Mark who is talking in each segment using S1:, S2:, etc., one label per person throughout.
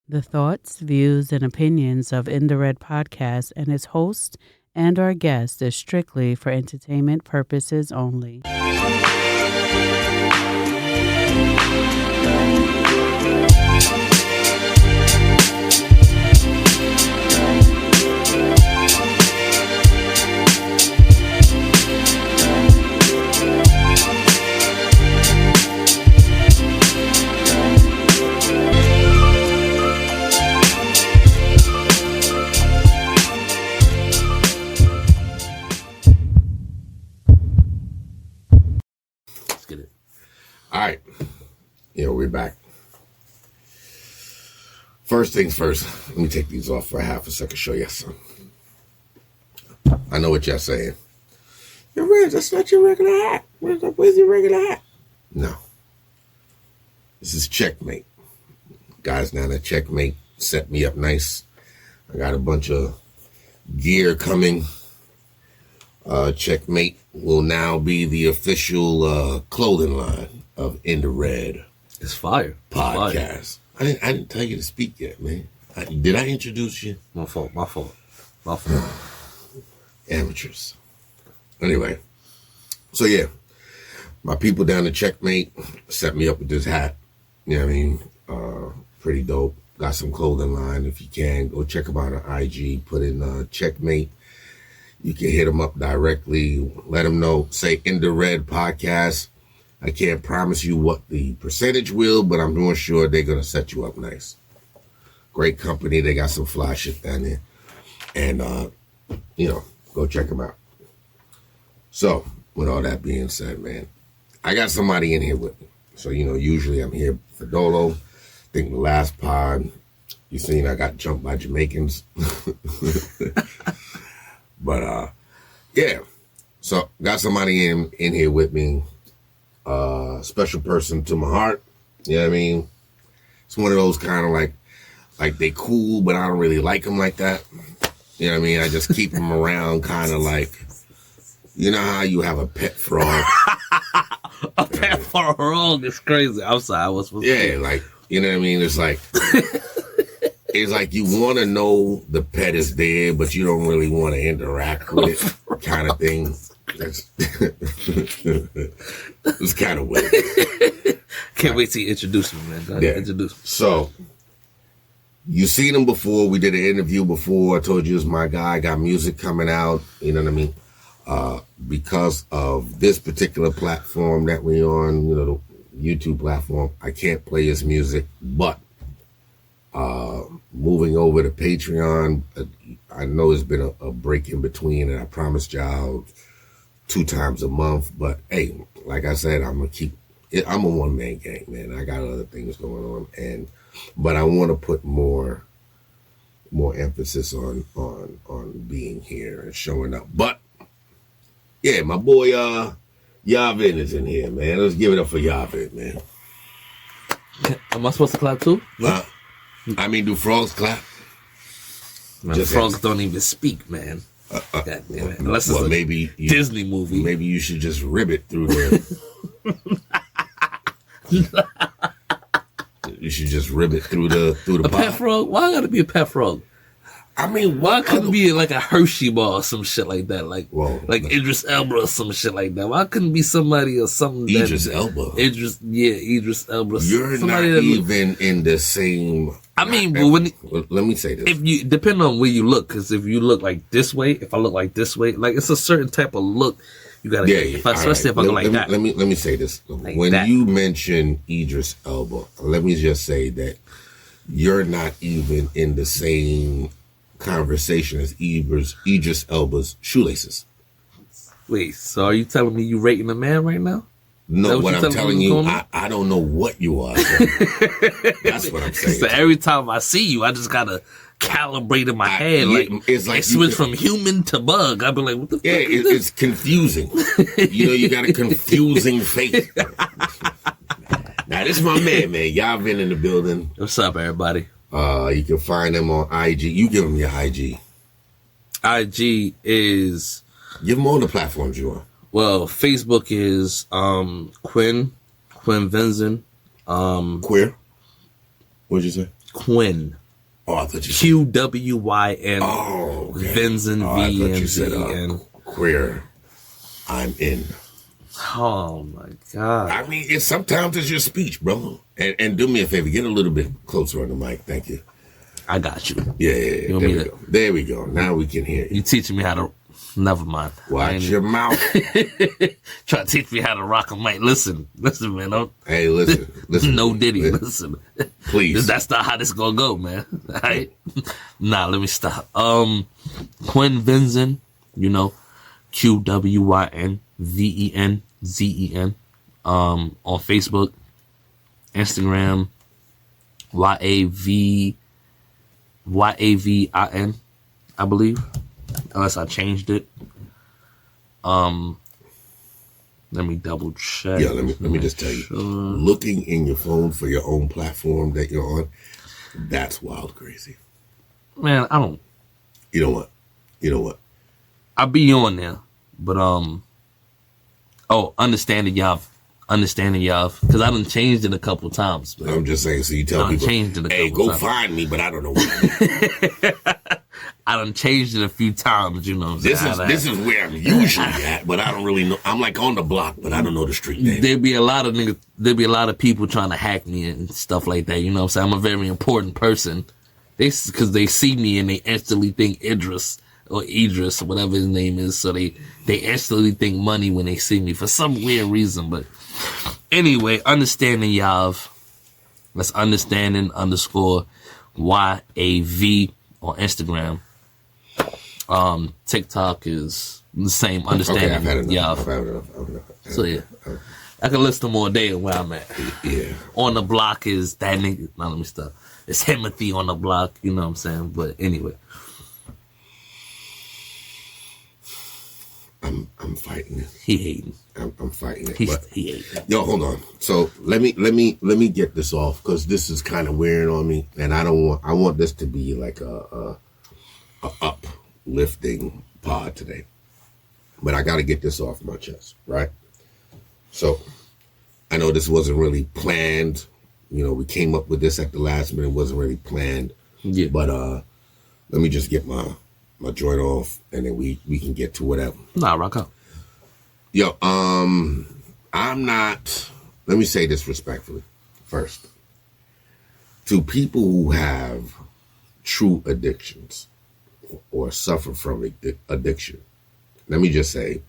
S1: The thoughts, views, and opinions of In the Red podcast and its host and our guest is strictly for entertainment purposes only.
S2: All right, we're back. First things first, let me take these off for half a second, show you something. I know what y'all saying. Reg, that's not your regular hat. Where's your regular hat? No. This is Checkmate. Guys down at Checkmate set me up nice. I got a bunch of gear coming. Checkmate will now be the official clothing line of In the Red.
S3: It's fire.
S2: Podcast. I didn't tell you to speak yet, man. Did I introduce you?
S3: My fault.
S2: Amateurs. Anyway, so yeah, my people down at Checkmate set me up with this hat. You know what I mean? Pretty dope. Got some clothing line. If you can, go check them out on IG. Put in Checkmate. You can hit them up directly. Let them know. Say In the Red podcast. I can't promise you what the percentage will, but I'm doing sure they're going to set you up nice. Great company. They got some fly shit down there. And, go check them out. So, with all that being said, man, I got somebody in here with me. So, usually I'm here for Dolo. I think the last pod, you seen I got jumped by Jamaicans. But, yeah. So, got somebody in here with me. Special person to my heart. You know what I mean? It's one of those kind of like they cool, but I don't really like them like that. You know what I mean? I just keep them around kind of like, you know how you have a pet frog?
S3: A pet frog is crazy. I'm sorry. I was supposed to.
S2: Yeah, like, you know what I mean? It's like, it's like you want to know the pet is there, but you don't really want to interact with it kind of thing. That's it's kind of weird.
S3: Can't wait till you introduce me, man. Go ahead, introduce me.
S2: So, you seen him before. We did an interview before. I told you it's my guy. Got music coming out. You know what I mean? Because of this particular platform that we on, the YouTube platform, I can't play his music. But moving over to Patreon, I know it's been a break in between, and I promised y'all 2 times a month, but hey, like I said, I'm gonna keep it. I'm a one-man gang, man. I got other things going on, but I want to put more emphasis on being here and showing up. But yeah, my boy Yavin is in here, man. Let's give it up for Yavin, man.
S3: Am I supposed to clap too?
S2: Do frogs clap?
S3: Man, frogs don't even speak, man. God damn it. Unless it's
S2: maybe
S3: Disney movie.
S2: Maybe you should just ribbit through the. You should just ribbit through the
S3: a pet frog? Why gotta be a pet frog?
S2: I mean,
S3: why couldn't be like a Hershey bar or some shit like that? Like Idris Elba or some shit like that. Why couldn't be somebody or something?
S2: Idris Elba.
S3: Idris Elba.
S2: You're not even in the same.
S3: I mean,
S2: let me say this.
S3: If you depend on where you look, because if you look like this way, if I look like this way, like it's a certain type of look you gotta get. Especially if I look like that.
S2: Let me say this.
S3: Like
S2: when
S3: that.
S2: you mention Idris Elba, let me just say that you're not even in the same conversation as Idris Elba's shoelaces.
S3: Wait, so are you telling me you rating a man right now?
S2: No, what I'm telling you, I don't know what you are. So that's what I'm saying.
S3: So every time I see you, I just gotta calibrate in my head.
S2: It's like
S3: switch from human to bug. I've been like, what the fuck is
S2: it's confusing. You got a confusing face. Now, this is my man. Yavin in the building.
S3: What's up, everybody?
S2: You can find him on IG. You give him your IG.
S3: IG is...
S2: Give him all the platforms you on.
S3: Well, Facebook is Quinn Vincent.
S2: Queer? What'd you say?
S3: Quinn.
S2: Oh, I thought you
S3: Qwyn.
S2: Oh, okay.
S3: Vincent, V-N-Z-E-N.
S2: Queer. I'm in.
S3: Oh, my God.
S2: I mean, sometimes it's your speech, bro. And do me a favor. Get a little bit closer on the mic. Thank you.
S3: I got you.
S2: Yeah. There we go. Now we can hear you.
S3: You teaching me how to... Never mind.
S2: Watch your mouth.
S3: Try to teach me how to rock a mic. Listen, man.
S2: Hey, listen.
S3: No Diddy. Listen.
S2: Please.
S3: That's not how this gonna go, man. All right? Nah, let me stop. Quinn Vincent, Qwynvenzen, on Facebook, Instagram, Yavin, I believe. Unless I changed it. Let me double check.
S2: Yeah, let me just tell you. Looking in your phone for your own platform that you're on, that's wild crazy.
S3: Man, I don't.
S2: You know what?
S3: I be on there, but understanding y'all, because I done changed it a couple times. But
S2: I'm just saying, so you tell people, hey, go find me, but I don't know what
S3: I done changed it a few times,
S2: This is where I'm usually at, but I don't really know. I'm like on the block, but I don't know the street name.
S3: There'd be a lot of people trying to hack me and stuff like that. You know what I'm saying? I'm a very important person. Because they see me and they instantly think Idris or whatever his name is. So they instantly think money when they see me for some weird reason. But anyway, understanding Yav. That's understanding _ YAV on Instagram. TikTok is the same. Understanding Yav. So yeah, I can list them all day of where I'm at.
S2: Yeah.
S3: On the block is that nigga. Now let me stop. It's Timothy on the block. You know what I'm saying? But anyway,
S2: I'm fighting it.
S3: He hating.
S2: I'm fighting it.
S3: He hating.
S2: Yo, hold on. So let me get this off because this is kind of wearing on me, and I want this to be like a uplifting pod today. But I got to get this off my chest, right? So I know this wasn't really planned. We came up with this at the last minute. It wasn't really planned.
S3: Yeah.
S2: But let me just get my joint off, and then we can get to whatever.
S3: Nah, rock out.
S2: Yo, I'm not. Let me say this respectfully first. To people who have true addictions or suffer from addiction, let me just say,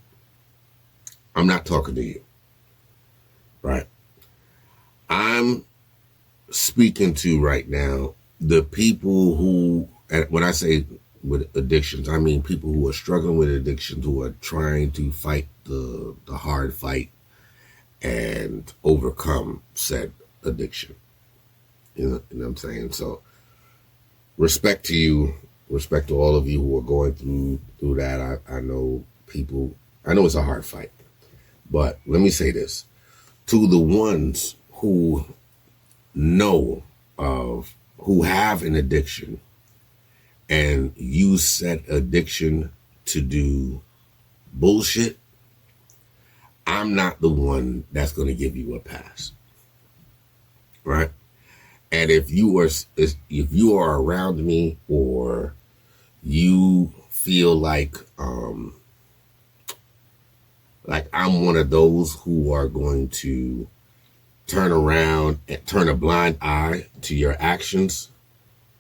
S2: I'm not talking to you, right? I'm speaking to right now the people who, and when I say with addictions, I mean people who are struggling with addictions, who are trying to fight the hard fight and overcome said addiction. You know what I'm saying? So respect to you, respect to all of you who are going through that. I know it's a hard fight, but let me say this. To the ones who know of, who have an addiction and use said addiction to do bullshit, I'm not the one that's going to give you a pass, right? And if you are around me, or you feel like I'm one of those who are going to turn around and turn a blind eye to your actions,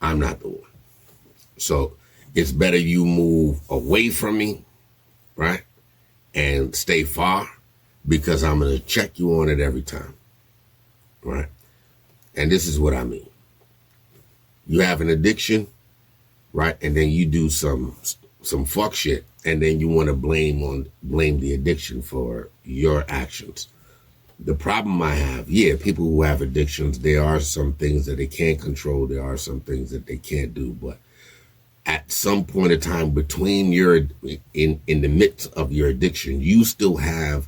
S2: I'm not the one. So it's better you move away from me, right? And stay far, because I'm going to check you on it every time, right? And this is what I mean. You have an addiction, right? And then you do some fuck shit, and then you want to blame the addiction for your actions. The problem I have, people who have addictions, there are some things that they can't control. There are some things that they can't do. But at some point in time between in the midst of your addiction, you still have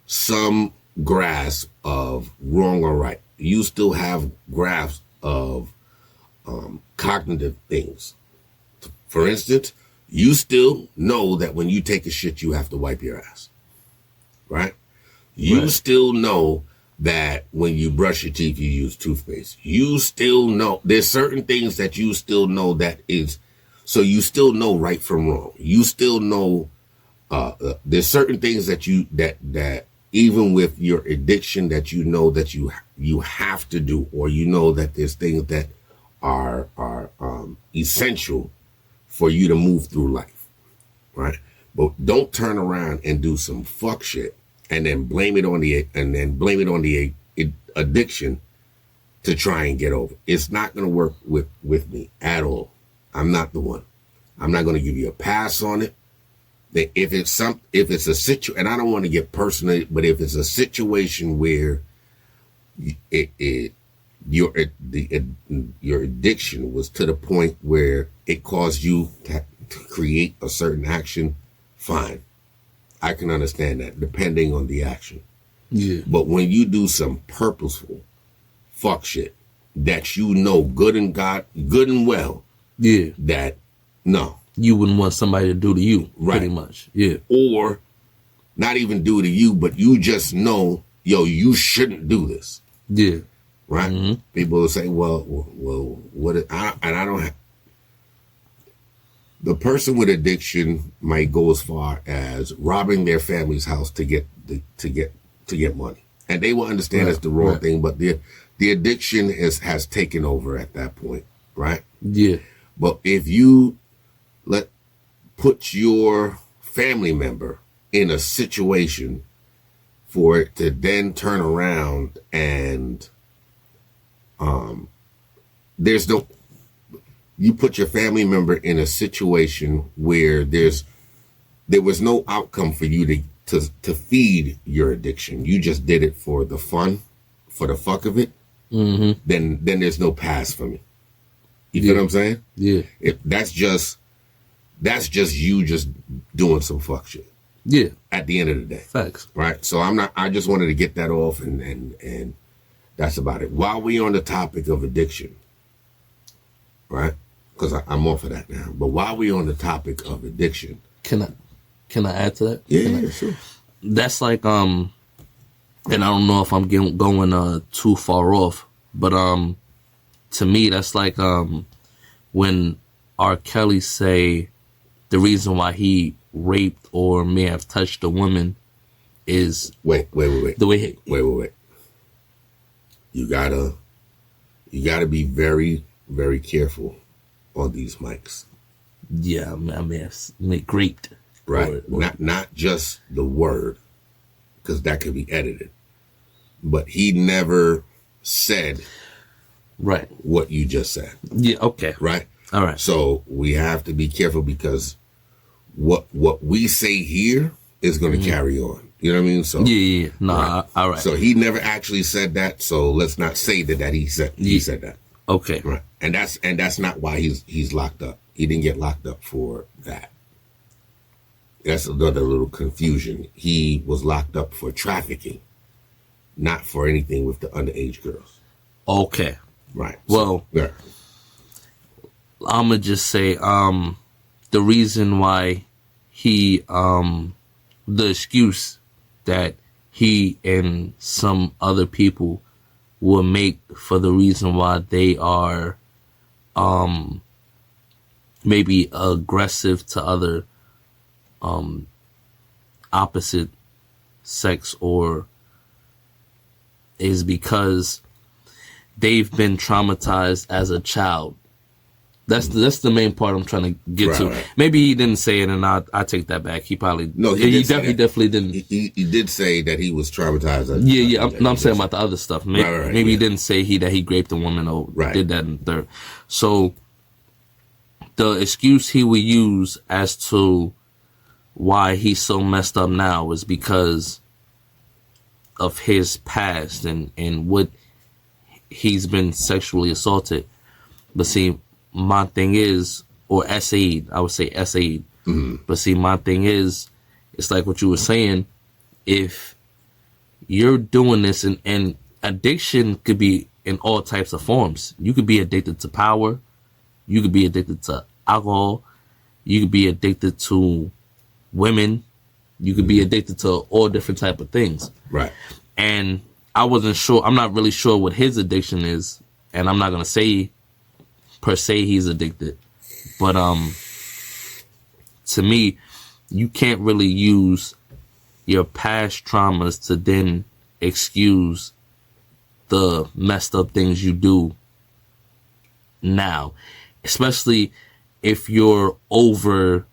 S2: some grasp of wrong or right. You still have grasp of cognitive things. For instance, you still know that when you take a shit, you have to wipe your ass, right? You still know that when you brush your teeth, you use toothpaste. You still know there's certain things that you still know that is, so you still know right from wrong. You still know there's certain things that that even with your addiction that you know that you have to do, or you know that there's things that are essential for you to move through life, right? But don't turn around and do some fuck shit and then blame it on the addiction to try and get over. It's not going to work with me at all. I'm not the one. I'm not going to give you a pass on it. If it's a situation, and I don't want to get personal, but if it's a situation where your addiction was to the point where it caused you to create a certain action, fine. I can understand that, depending on the action.
S3: Yeah.
S2: But when you do some purposeful fuck shit that you know good and well,
S3: yeah,
S2: that no,
S3: you wouldn't want somebody to do to you,
S2: right?
S3: Pretty much, yeah.
S2: Or not even do to you, but you just know, yo, you shouldn't do this.
S3: Yeah.
S2: Right? Mm-hmm. People will say, well, what? I don't have. The person with addiction might go as far as robbing their family's house to get money, and they will understand it's the wrong thing. But the addiction has taken over at that point, right?
S3: Yeah.
S2: But if you put your family member in a situation for it to then turn around and you put your family member in a situation where there was no outcome for you to feed your addiction. You just did it for the fun, for the fuck of it.
S3: Mm-hmm.
S2: Then there's no pass for me. You feel what I'm saying?
S3: Yeah.
S2: That's just you just doing some fuck shit.
S3: Yeah.
S2: At the end of the day.
S3: Facts.
S2: Right? So I just wanted to get that off and that's about it. While we're on the topic of addiction, right? Because I'm off of that now. But while we're on the topic of addiction.
S3: Can I add to that?
S2: Yeah, sure.
S3: That's like, and I don't know if I'm going too far off, but to me, that's like when R. Kelly say the reason why he raped or may have touched a woman is
S2: wait.
S3: The way
S2: wait. You gotta be very, very careful on these mics.
S3: Yeah, I may have graped.
S2: Right. Not just the word, because that could be edited. But he never said
S3: right
S2: what you just said.
S3: Yeah, okay.
S2: Right?
S3: All right.
S2: So we have to be careful because what we say here is going to carry on. You know what I mean? So
S3: yeah. No, right. All right.
S2: So he never actually said that. So let's not say that he said that.
S3: Okay.
S2: Right. And that's not why he's locked up. He didn't get locked up for that. That's another little confusion. He was locked up for trafficking, not for anything with the underage girls.
S3: Okay.
S2: Right.
S3: Well,
S2: yeah.
S3: I'ma just say the reason why he the excuse that he and some other people will make for the reason why they are maybe aggressive to other opposite sex or is because they've been traumatized as a child. That's the main part I'm trying to get to. Right. Maybe he didn't say it, and I take that back. He probably he definitely didn't.
S2: He did say that he was traumatized.
S3: I'm saying about the other stuff. Maybe he didn't say that he raped a woman or did that in the third. So the excuse he would use as to why he's so messed up now is because of his past and what he's been sexually assaulted. But see, my thing is, or SA'd, I would say SA'd. Mm-hmm. But see, my thing is, it's like what you were saying, if you're doing this, and addiction could be in all types of forms. You could be addicted to power. You could be addicted to alcohol. You could be addicted to women. You could be addicted to all different type of things.
S2: Right.
S3: And I wasn't sure. I'm not really sure what his addiction is, and I'm not gonna say per se he's addicted, but to me, you can't really use your past traumas to then excuse the messed up things you do now, especially if you're over,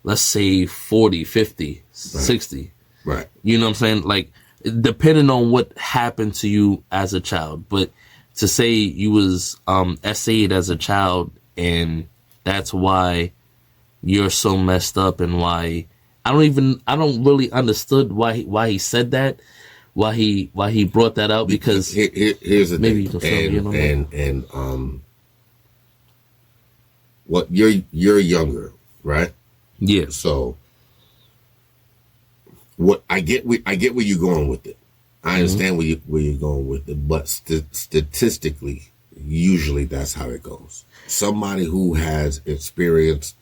S3: let's say 40, 50, 60.
S2: Right.
S3: You know what I'm saying? Like, depending on what happened to you as a child. But to say you was SA'd as a child and that's why you're so messed up, and why I don't really understood why he said that, why he brought that out, because
S2: here's the
S3: maybe
S2: thing.
S3: you can fill me in on that.
S2: And what you're younger, right?
S3: Yeah.
S2: So what I get where you're going with it. I understand where you're going with it, but statistically, usually that's how it goes. Somebody who has experienced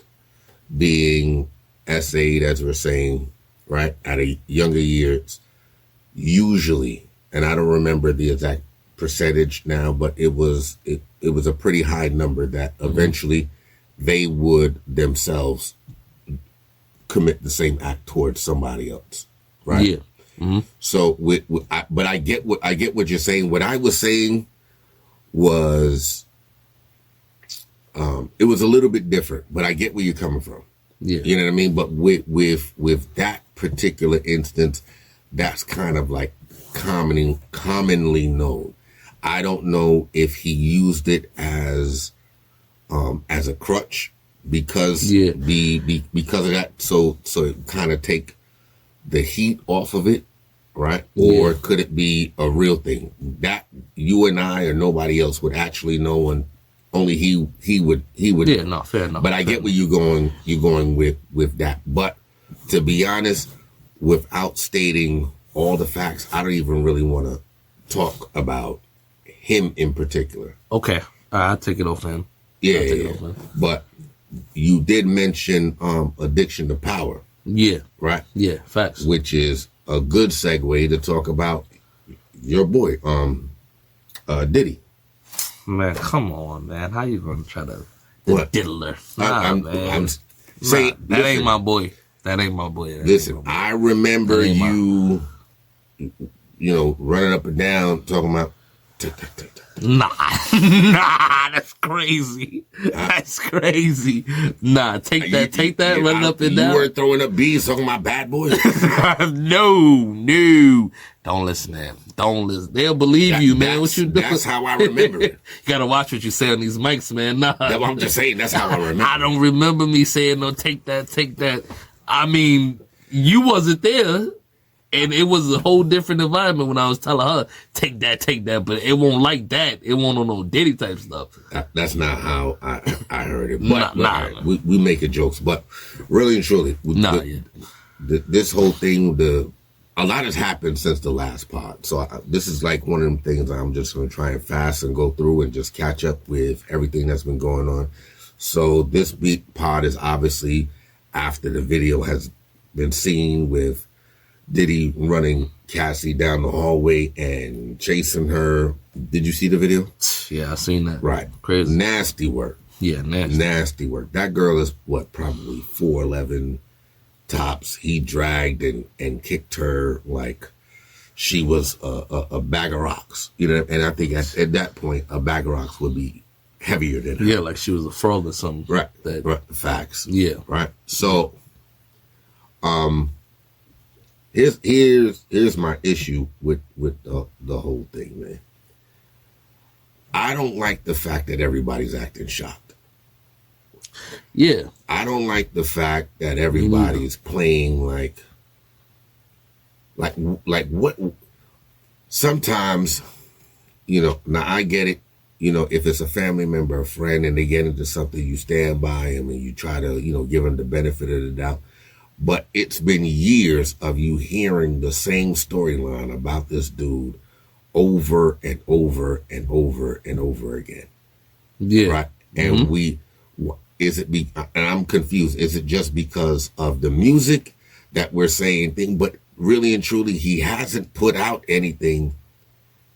S2: being SA'd, as we're saying, right, at a younger years, usually, and I don't remember the exact percentage now, but it was a pretty high number that eventually they would themselves commit the same act towards somebody else, right?
S3: Yeah. Mm-hmm.
S2: So, but I get what you're saying. What I was saying was, it was a little bit different, but I get where you're coming from.
S3: Yeah.
S2: You know what I mean? But with that particular instance, that's kind of like commonly known. I don't know if he used it as a crutch because because of that. So it kind of take the heat off of it, right? Or could it be a real thing that you and I or nobody else would actually know, and only he would.
S3: Yeah, no, fair enough.
S2: But I get where you're going with that. But to be honest, without stating all the facts, I don't even really want to talk about him in particular.
S3: Okay, I'll take it off him.
S2: Yeah. But you did mention addiction to power.
S3: Yeah.
S2: Right?
S3: Yeah, facts.
S2: Which is a good segue to talk about your boy, Diddy.
S3: Man, come on, man. How you gonna try to
S2: What?
S3: diddler?
S2: I'm saying
S3: that ain't my boy. That ain't my boy.
S2: Listen, I remember you running up and down talking about take that.
S3: Nah, that's crazy. That's crazy. Nah, take that, run it up and down.
S2: You weren't throwing up bees talking about bad boys.
S3: No. Don't listen to him. Don't listen. They'll believe you, man. What you doing?
S2: That's how I remember it.
S3: You gotta watch what you say on these mics, man. Nah.
S2: I'm just saying, that's how I remember.
S3: I don't remember me saying, no, take that. I mean, you wasn't there. And it was a whole different environment when I was telling her, take that, but it won't like that. It won't on no Diddy type stuff.
S2: That's not how I heard it. But, we making jokes, but really and truly, this whole thing, a lot has happened since the last pod. So this is like one of them things I'm just going to try and fast and go through and just catch up with everything that's been going on. So this pod is obviously after the video has been seen with Diddy running Cassie down the hallway and chasing her. Did you see the video?
S3: Yeah, I seen that.
S2: Right.
S3: Crazy.
S2: Nasty work.
S3: Yeah,
S2: nasty work. That girl is probably 4'11" tops. He dragged and kicked her like she was a bag of rocks. You know, and I think at that point a bag of rocks would be heavier than her.
S3: Yeah, like she was a frog or something.
S2: Right. Right. Facts.
S3: Yeah.
S2: Right. So Here's my issue with the whole thing, man. I don't like the fact that everybody's acting shocked.
S3: Yeah.
S2: I don't like the fact that everybody's playing like what. Sometimes, now I get it. If it's a family member, a friend, and they get into something, you stand by them and you try to, give them the benefit of the doubt. But it's been years of you hearing the same storyline about this dude over and over and over and over again.
S3: Yeah.
S2: Right. And and I'm confused. Is it just because of the music that we're saying thing? But really and truly, he hasn't put out anything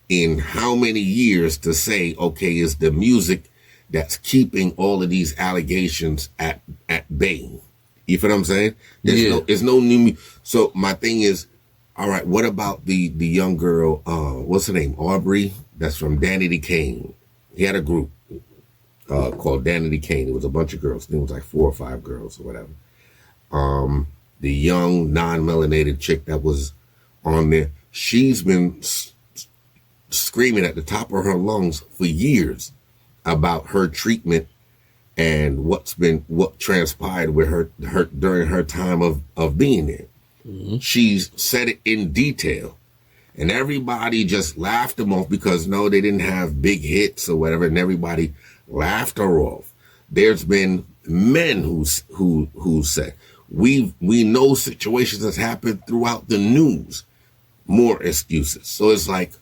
S2: in how many years to say, okay, it's the music that's keeping all of these allegations at bay. You feel what I'm saying? There's no new. So my thing is, all right, what about the young girl? What's her name? Aubrey. That's from Danity Kane. He had a group called Danity Kane. It was a bunch of girls. I think it was like 4 or 5 girls or whatever. The young non-melanated chick that was on there, she's been screaming at the top of her lungs for years about her treatment and what transpired with her during her time of being there. Mm-hmm. She's said it in detail, and everybody just laughed them off because no, they didn't have big hits or whatever, and everybody laughed her off. There's been men who said we know situations that's happened throughout the news. More excuses. So it's like,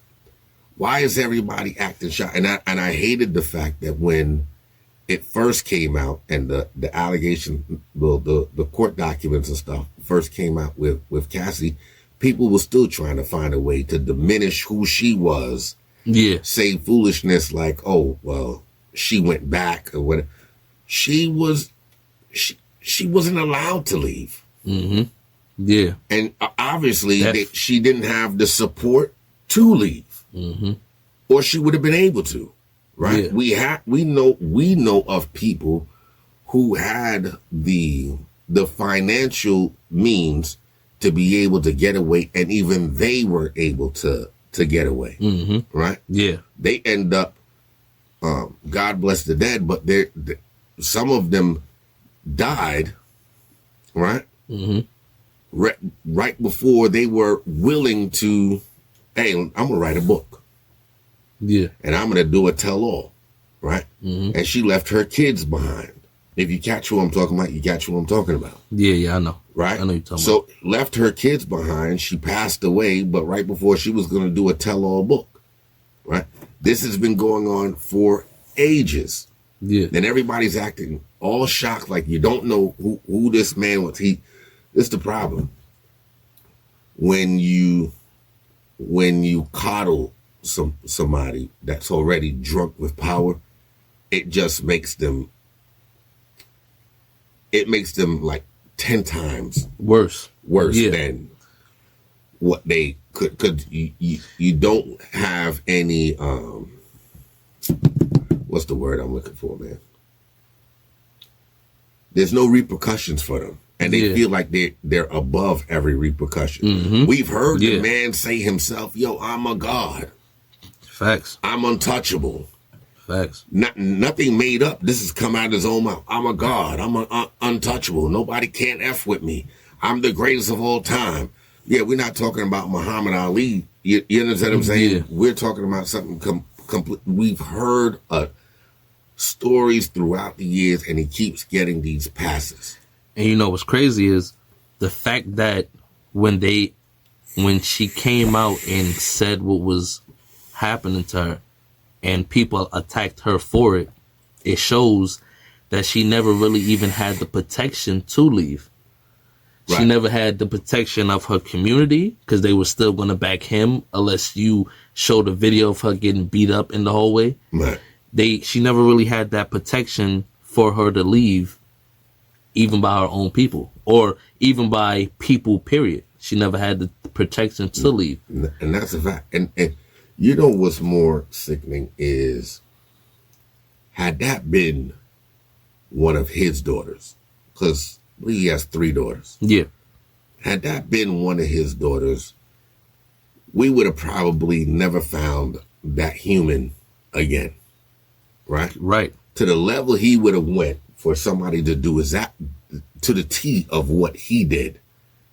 S2: why is everybody acting shy? And I hated the fact that when it first came out and the allegation, the court documents and stuff first came out with Cassie, people were still trying to find a way to diminish who she was. Yeah. Say foolishness like, oh, well, she went back or whatever. She wasn't allowed to leave. Mm-hmm. Yeah. And obviously she didn't have the support to leave. Mm-hmm. Or she would have been able to. Right? Yeah. We know of people who had the financial means to be able to get away, and even they were able to get away. Mm-hmm. Right? Yeah. They end up God bless the dead, but some of them died, right? Mm-hmm. Right before they were willing to, hey, I'm going to write a book. Yeah. And I'm going to do a tell-all, right? Mm-hmm. And she left her kids behind. If you catch who I'm talking about, you catch who I'm talking about.
S3: Yeah, I know.
S2: Right?
S3: I know you're talking
S2: about. So left her kids behind. She passed away, but right before she was going to do a tell-all book, right? This has been going on for ages. Yeah. Then everybody's acting all shocked like you don't know who this man was. This is the problem. When you coddle somebody that's already drunk with power, it just makes them like 10 times worse than what they could. Cause you don't have any what's the word I'm looking for, man? There's no repercussions for them. And they feel like they're above every repercussion. Mm-hmm. We've heard the man say himself, yo, I'm a god.
S3: Facts.
S2: I'm untouchable.
S3: Facts.
S2: Nothing made up. This has come out of his own mouth. I'm a god. I'm untouchable. Nobody can't F with me. I'm the greatest of all time. Yeah, we're not talking about Muhammad Ali. You understand what I'm saying? Yeah. We're talking about something complete. We've heard stories throughout the years, and he keeps getting these passes.
S3: And you know what's crazy is the fact that when she came out and said what was happening to her and people attacked her for it, it shows that she never really even had the protection to leave. Right. She never had the protection of her community because they were still going to back him unless you showed a video of her getting beat up in the hallway. Right. She never really had that protection for her to leave, even by her own people or even by people, period. She never had the protection to leave.
S2: And that's a fact. And you know what's more sickening is, had that been one of his daughters, because he has 3 daughters. Yeah. Had that been one of his daughters, we would have probably never found that human again. Right? Right. To the level he would have went for somebody to do that to the T of what he did,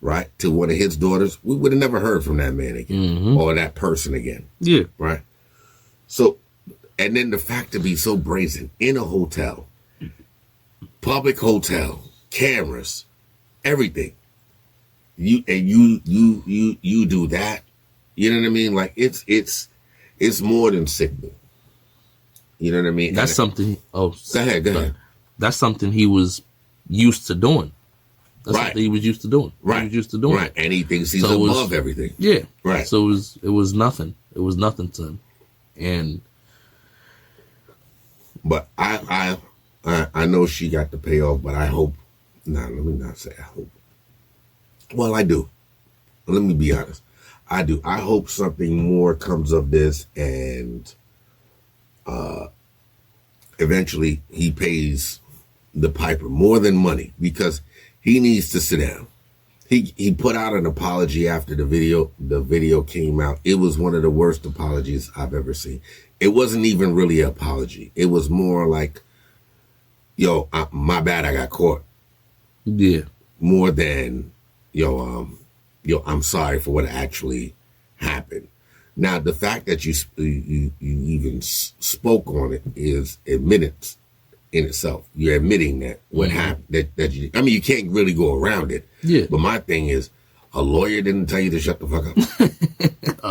S2: right? To one of his daughters, we would have never heard from that man again or that person again. Yeah. Right. So, and then the fact to be so brazen in a hotel, public hotel, cameras, everything. You do that. You know what I mean? Like it's more than sickening. You know what I mean?
S3: That's something. Oh,
S2: go ahead.
S3: That's something he was used to doing. That's something he was used to doing.
S2: Right.
S3: He was used to doing.
S2: Right. And he thinks he's above everything.
S3: Yeah.
S2: Right.
S3: So it was nothing. It was nothing to him. And
S2: but I know she got the payoff, but I hope. Let me not say I hope. Well, I do. Let me be honest. I do. I hope something more comes of this, and eventually he pays the piper more than money, because he needs to sit down. He put out an apology after the video came out. It was one of the worst apologies I've ever seen. It wasn't even really an apology. It was more like, yo, my bad, I got caught.
S3: Yeah.
S2: More than, yo, I'm sorry for what actually happened. Now, the fact that you even spoke on it is admittance in itself. You're admitting that what happened, that you, I mean, you can't really go around it.
S3: Yeah.
S2: But my thing is, a lawyer didn't tell you to shut the fuck up.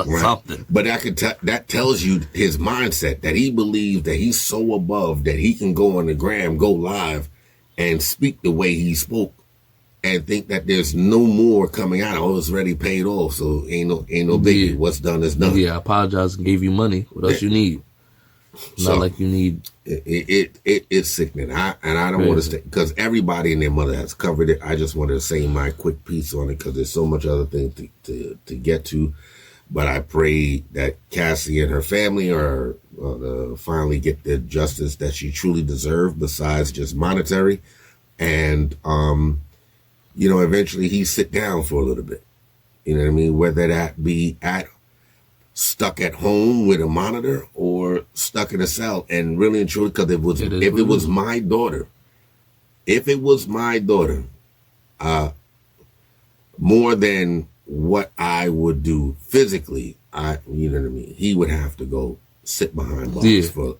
S3: Right? Something.
S2: But that tells you his mindset, that he believes that he's so above that he can go on the gram, go live, and speak the way he spoke, and think that there's no more coming out. Oh, it's already paid off, so ain't no biggie. Yeah. What's done is done.
S3: Yeah, I apologize and gave you money. What else you need? Not like you need.
S2: It's sickening. I don't want to stay, because everybody and their mother has covered it. I just wanted to say my quick piece on it, because there's so much other things to get to. But I pray that Cassie and her family are finally get the justice that she truly deserves, besides just monetary. And eventually he sit down for a little bit. You know what I mean? Whether that be stuck at home with a monitor or stuck in a cell, and really and truly, because if it was my daughter, more than what I would do physically, you know what I mean, he would have to go sit behind bars for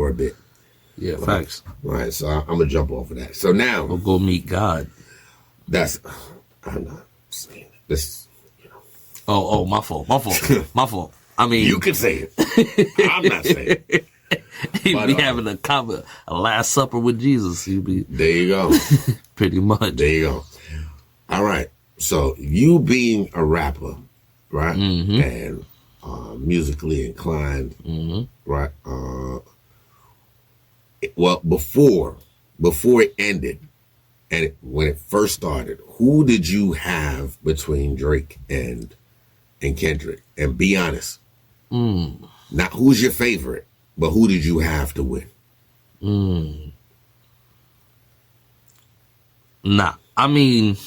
S2: a bit.
S3: Yeah, facts.
S2: Right, so I'm gonna jump off of that. So now
S3: we'll go meet God.
S2: I'm not saying this.
S3: Oh, my fault. My fault. I mean,
S2: you can say it. I'm not saying it.
S3: He'd be having a Last Supper with Jesus.
S2: There you go.
S3: Pretty much.
S2: There you go. All right. So you being a rapper, right, and musically inclined, right? Well, before it ended, and when it first started, who did you have between Drake and Kendrick? And be honest. Not who's your favorite, but who did you have to win?
S3: Nah, I mean,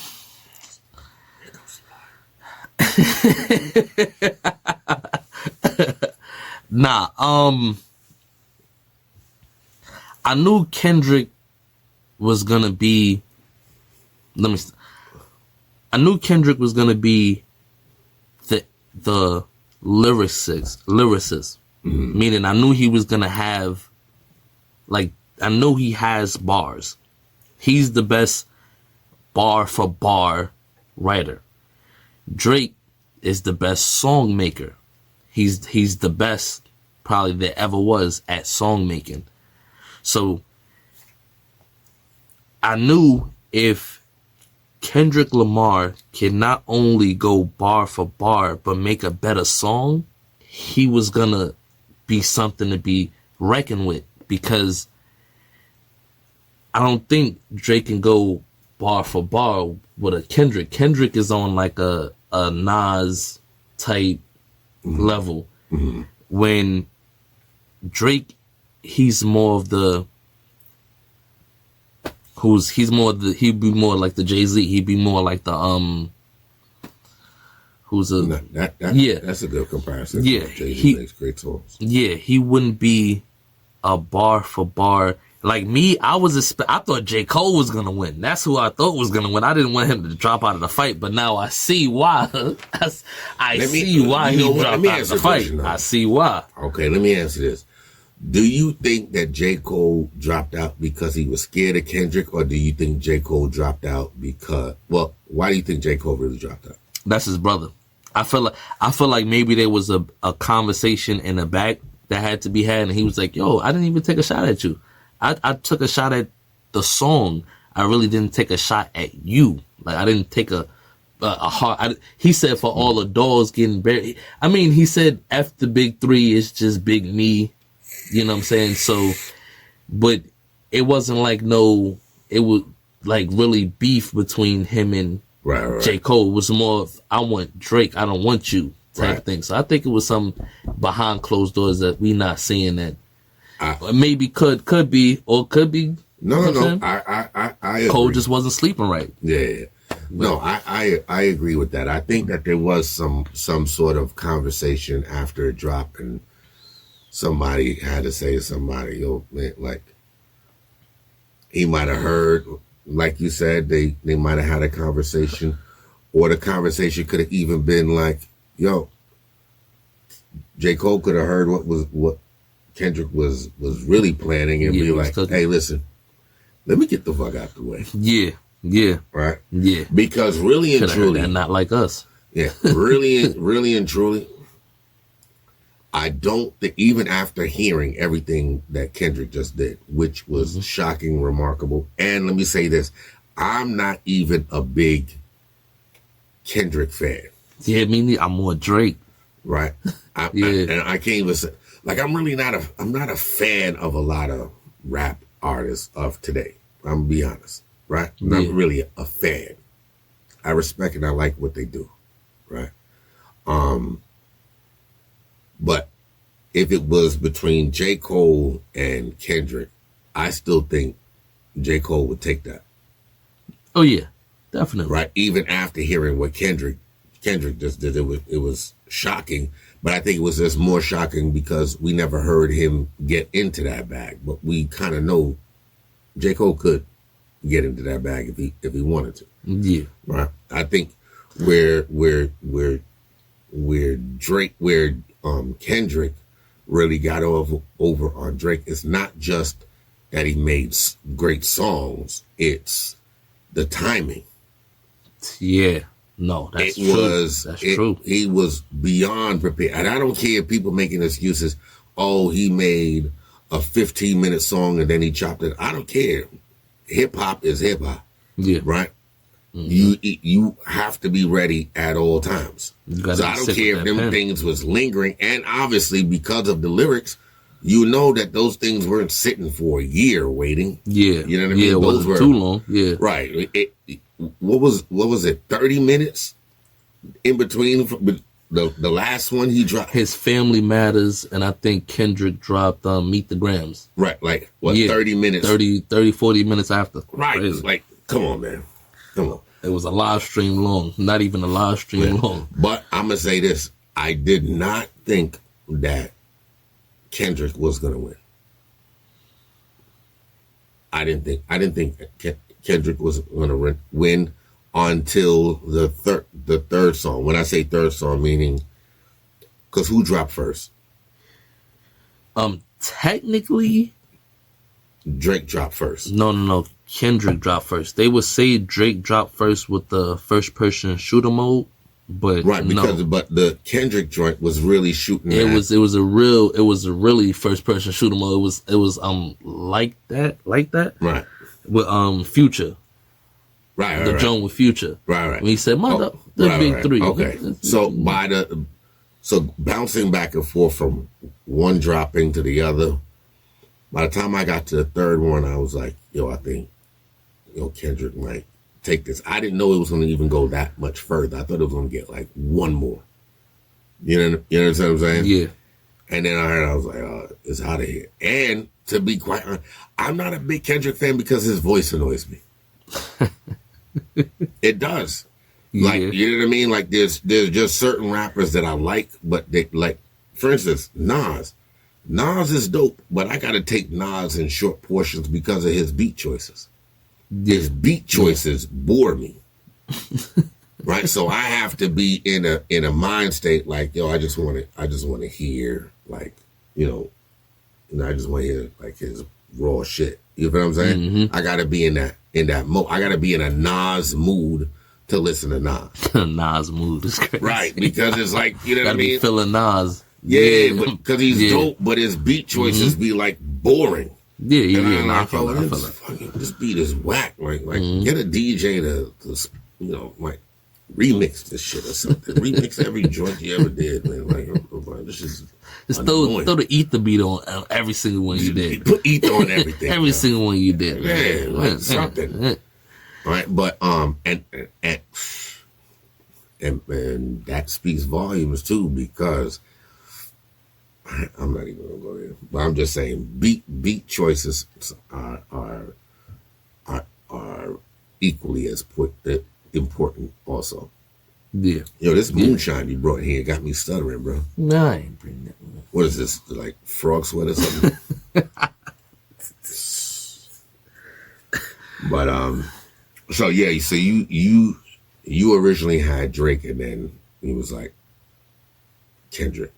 S3: nah, I knew Kendrick was gonna be. I knew Kendrick was gonna be the lyricist, meaning I knew he was gonna have, I know he has bars. He's the best bar for bar writer. Drake is the best song maker. He's the best probably there ever was at song making. So I knew if Kendrick Lamar can not only go bar for bar, but make a better song, he was gonna be something to be reckoned with, because I don't think Drake can go bar for bar with a Kendrick. Kendrick is on like a Nas type level. When Drake, he's more of the he'd be more like the Jay-Z. He'd be more like the
S2: that's a good comparison.
S3: Yeah,
S2: Jay-Z makes great songs.
S3: Yeah, he wouldn't be a bar for bar. Like me, I thought J. Cole was gonna win. That's who I thought was gonna win. I didn't want him to drop out of the fight, but now I see why. I see why he dropped out of the fight. I see why.
S2: Okay, let me answer this. Do you think that J. Cole dropped out because he was scared of Kendrick, or do you think J. Cole dropped out because, well, why do you think J. Cole really dropped out?
S3: That's his brother. I feel like maybe there was a conversation in the back that had to be had, and he was like, yo, I didn't even take a shot at you. I took a shot at the song. I really didn't take a shot at you. Like, I didn't take a a heart. He said for all the dogs getting buried. I mean, he said after Big 3, it's just Big Me. You know what I'm saying? So, but it wasn't like it was like really beef between him and
S2: right.
S3: J. Cole. It was more of, I want Drake, I don't want you type
S2: Right.
S3: thing. So I think it was some behind closed doors that we not seeing that. Maybe could be, or could be.
S2: No.
S3: I
S2: agree.
S3: Cole just wasn't sleeping right.
S2: Yeah. No, I agree with that. I think that there was some sort of conversation after it dropped, and somebody had to say to somebody, yo, man, like, he might have heard, like you said, they might have had a conversation, or the conversation could have even been like, yo, J. Cole could have heard what Kendrick was really planning and be like, hey, listen, let me get the fuck out the way.
S3: Yeah.
S2: Right?
S3: Yeah.
S2: Because really and truly,
S3: and not like us.
S2: Yeah, really and truly, I don't think, even after hearing everything that Kendrick just did, which was shocking, remarkable, and let me say this, I'm not even a big Kendrick fan.
S3: Yeah, I'm more Drake.
S2: Right? And I can't even say, like, I'm not a fan of a lot of rap artists of today. I'm gonna be honest, right? I'm not really a fan. I respect and I like what they do, right? But if it was between J. Cole and Kendrick, I still think J. Cole would take that.
S3: Oh yeah, definitely.
S2: Right? Even after hearing what Kendrick just did, it was shocking. But I think it was just more shocking because we never heard him get into that bag. But we kind of know J. Cole could get into that bag if he wanted to.
S3: Yeah.
S2: Right. I think where Kendrick really got over on Drake is not just that he made great songs, it's the timing.
S3: Yeah. No, that's true. That's true.
S2: He was beyond prepared. And I don't care if people making excuses, oh, he made a 15-minute song and then he chopped it. I don't care. Hip hop is hip hop.
S3: Yeah.
S2: Right? You have to be ready at all times. So I don't care if them things was lingering. And obviously, because of the lyrics, you know that those things weren't sitting for a year waiting.
S3: Yeah.
S2: You know what I mean?
S3: Yeah, it wasn't too long. Yeah.
S2: Right. What was it, 30 minutes in between the last one he dropped?
S3: His Family Matters, and I think Kendrick dropped Meet the Grams.
S2: Right, like, what, 30 minutes?
S3: 40 minutes after.
S2: Right,
S3: Crazy.
S2: like, come on, man. Come on.
S3: It was a live stream long, not even a live stream long.
S2: But I'm going to say this. I did not think that Kendrick was going to win. I didn't think Kendrick was going to win until the third song. When I say third song, meaning, because who dropped first?
S3: Technically,
S2: Drake dropped first.
S3: No. Kendrick dropped first. They would say Drake dropped first with the first person shooter mode, but
S2: right, because but the Kendrick joint was really shooting.
S3: It was a really first person shooter mode. It was like that.
S2: Right.
S3: With Future.
S2: Right.
S3: The joint with Future.
S2: Right.
S3: When he said, Big 3.
S2: Okay. So bouncing back and forth from one dropping to the other, by the time I got to the third one, I was like, I think, Kendrick might take this. I didn't know it was going to even go that much further. I thought it was going to get like one more. You know what I'm saying?
S3: Yeah.
S2: And then I was like, it's out of here. And to be quite honest, I'm not a big Kendrick fan because his voice annoys me. It does.
S3: Yeah.
S2: Like, you know what I mean? Like, there's just certain rappers that I like, but they, like, for instance, Nas. Nas is dope, but I got to take Nas in short portions because of his beat choices. His beat choices bore me. Right? So I have to be in a mind state like, I just want to hear, like, I just want to hear, like, his raw shit. You know what I'm saying?
S3: Mm-hmm.
S2: I got to be in that mode. I got to be in a Nas mood to listen to Nas.
S3: Nas mood is crazy.
S2: Right, because it's like, you know what I mean?
S3: Be feeling Nas.
S2: Yeah, because he's dope, but his beat choices be like boring.
S3: Yeah.
S2: I feel like this beat is whack. Like get a DJ to remix this shit or something. Remix every joint you ever did, man. Like, this is
S3: just throw the ether beat on every single one you did.
S2: Put ether on everything.
S3: Every single one you did,
S2: man. Like something. All right, but and that speaks volumes too, because I'm not even gonna go there. But I'm just saying, beat choices are equally as important also.
S3: Yeah.
S2: Yo, this moonshine you brought here got me stuttering, bro.
S3: No, I ain't bringing that one.
S2: What is this, like frog sweat or something? But so yeah, so you originally had Drake, and then he was like Kendrick.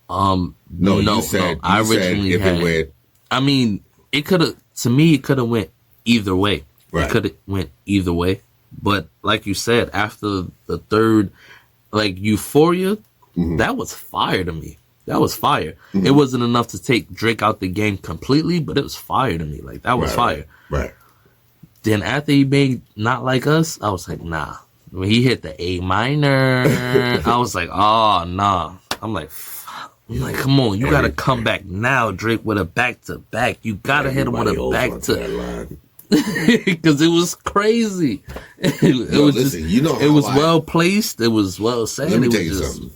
S3: No.
S2: I
S3: originally had. I mean, it could have. To me, it could have went either way.
S2: Right.
S3: It could have went either way. But like you said, after the third, like Euphoria, that was fire to me. That was fire. Mm-hmm. It wasn't enough to take Drake out the game completely, but it was fire to me. Like, that was fire.
S2: Right.
S3: Then after he made Not Like Us, I was like, nah. When he hit the A minor, I was like, oh, nah. I'm like, come on, you gotta come back now, Drake, with a back to back. You gotta hit him with a back to, because it was crazy. It was well placed. It was well said.
S2: Let me tell you something.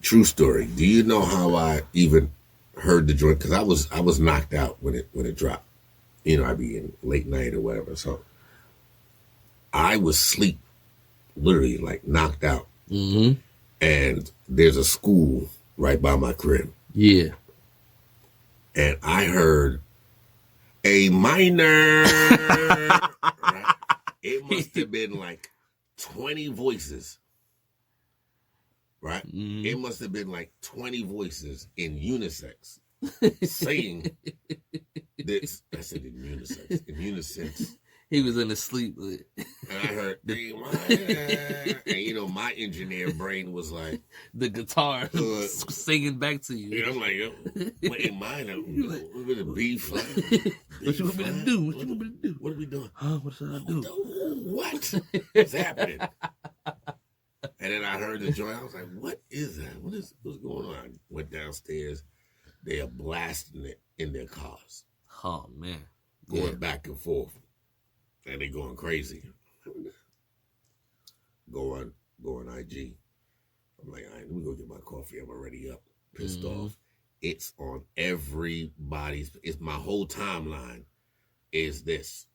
S2: True story. Do you know how I even heard the joint? Because I was knocked out when it dropped. You know, I'd be in late night or whatever. So I was asleep, literally like knocked out.
S3: Mm-hmm.
S2: And there's a school right by my crib.
S3: Yeah.
S2: And I heard A minor. Right? It must have been like 20 voices. Right?
S3: Mm-hmm.
S2: It must have been like 20 voices in unisex saying this. I said in unisex. In unison.
S3: He was in his sleep.
S2: And I heard, A minor. And you know, my engineer brain was like,
S3: the guitar singing back to you.
S2: And I'm like, yo, what A minor? We're going to B flat.
S3: What you want me to do? What you want me to do?
S2: What are we doing?
S3: Huh? What should I do?
S2: What? What's happening? And then I heard the joint. I was like, what is that? What's going on? I went downstairs. They are blasting it in their cars.
S3: Oh, man.
S2: Going back and forth. And they going crazy. Go on IG. I'm like, all right, let me go get my coffee. I'm already up, pissed off. It's on everybody's. It's my whole timeline. Is this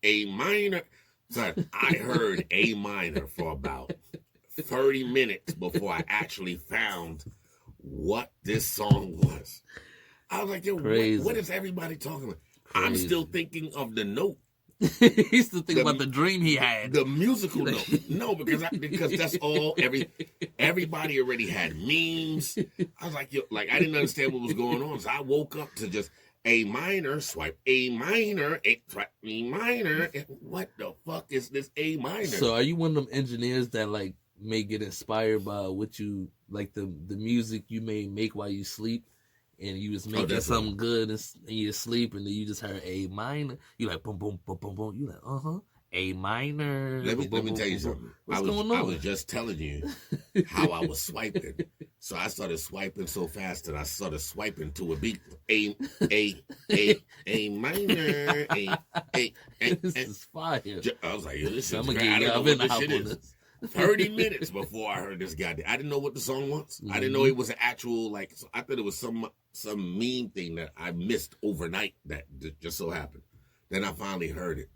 S2: A minor? So I heard A minor for about 30 minutes before I actually found what this song was. I was like, yo, what is everybody talking about? Crazy. I'm still thinking of the note.
S3: He's still thinking about the dream he had.
S2: The musical note. No, because that's all everybody already had memes. I was like, yo, like I didn't understand what was going on. So I woke up to just A minor, swipe A minor, swipe A minor. What the fuck is this A minor?
S3: So are you one of them engineers that like may get inspired by what you like the music you may make while you sleep? And you was making something good in your sleep, and then you just heard A minor. You like boom, boom, boom, boom, boom. You like A minor.
S2: Let me tell you something.
S3: What's going on?
S2: I was just telling you how I was swiping. So I started swiping so fast that I started swiping to a beat. A minor.
S3: This is fire.
S2: I was like, yo, this is
S3: great.
S2: I don't know what this shit is. 30 minutes before I heard this guy. I didn't know what the song was. I didn't know it was an actual, like, so I thought it was some meme thing that I missed overnight that just so happened. Then I finally heard it.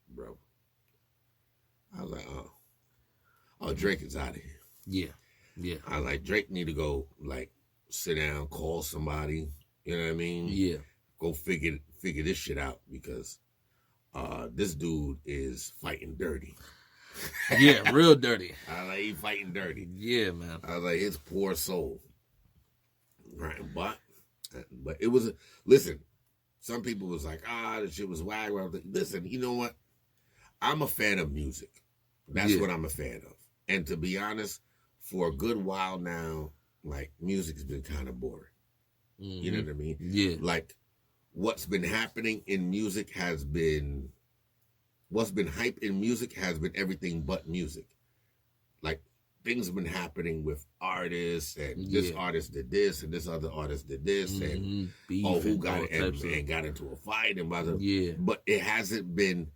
S2: Bro. I was like, oh, Drake is out of here.
S3: Yeah.
S2: I was like, Drake need to go, like, sit down, call somebody. You know what I mean?
S3: Yeah.
S2: Go figure this shit out, because this dude is fighting dirty.
S3: Yeah, real dirty.
S2: I like he fighting dirty.
S3: Yeah, man.
S2: I was like, his poor soul. Right, but it was listen. Some people was like, this shit was whack. Listen, you know what? I'm a fan of music. That's what I'm a fan of. And to be honest, for a good while now, like music's been kind of boring. You know what I mean?
S3: Yeah.
S2: Like, what's been happening in music has been what's been hype in music has been everything but music. Like, things have been happening with artists, and this artist did this, and this other artist did this, and who got and got into a fight, and but it hasn't been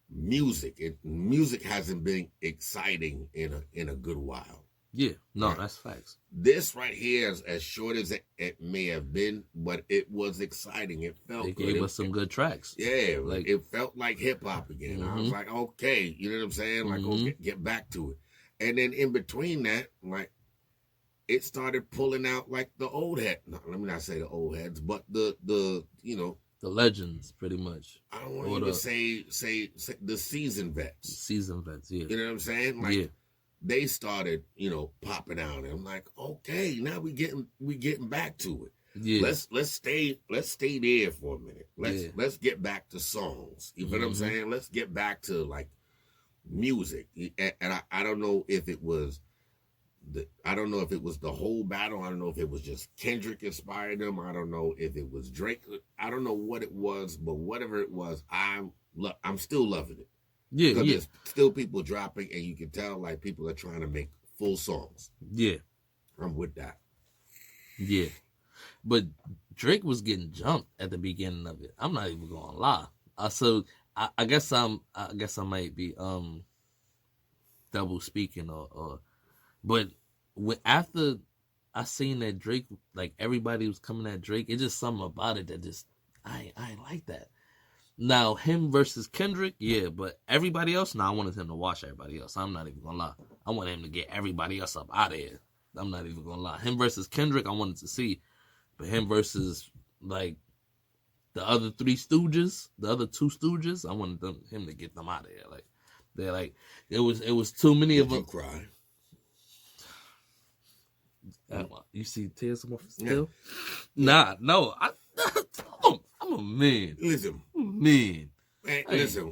S2: music. Music hasn't been exciting in a good while.
S3: Yeah, no, that's facts.
S2: This right here, as short as it may have been, but it was exciting. It felt
S3: It
S2: good.
S3: gave us some good tracks.
S2: Yeah, like it felt like hip hop again. I was like, okay, you know what I'm saying? Like, okay, get back to it. And then in between that, like, it started pulling out like the old head. No, let me not say the old heads, but the you know,
S3: the legends, pretty much.
S2: I don't want to even say the seasoned vets.
S3: Seasoned vets, yeah.
S2: You know what I'm saying? Like, they started, you know, popping out, and I'm like, okay, now we getting back to it. Yeah. Let's stay there for a minute. Let's get back to songs. You know what I'm saying? Let's get back to like music. And I don't know if it was the whole battle. I don't know if it was just Kendrick inspired them. I don't know if it was Drake. I don't know what it was, but whatever it was, I'm still loving it. Yeah, because there's still people dropping, and you can tell like people are trying to make full songs. Yeah, I'm with that.
S3: Yeah, but Drake was getting jumped at the beginning of it. I'm not even gonna lie. So I guess I might be double speaking but after I seen that Drake, like everybody was coming at Drake, it's just something about it that just I ain't like that. Now, him versus Kendrick, yeah, but everybody else, I wanted him to watch everybody else. I'm not even gonna lie. I wanted him to get everybody else up out of here. I'm not even gonna lie. Him versus Kendrick, I wanted to see. But him versus, like, the other two stooges, I wanted him to get them out of here. Like, they're like, it was too many of them.
S2: Did you cry?
S3: You see tears still? Yeah. Nah, no. I'm a man.
S2: Listen.
S3: Man.
S2: Listen.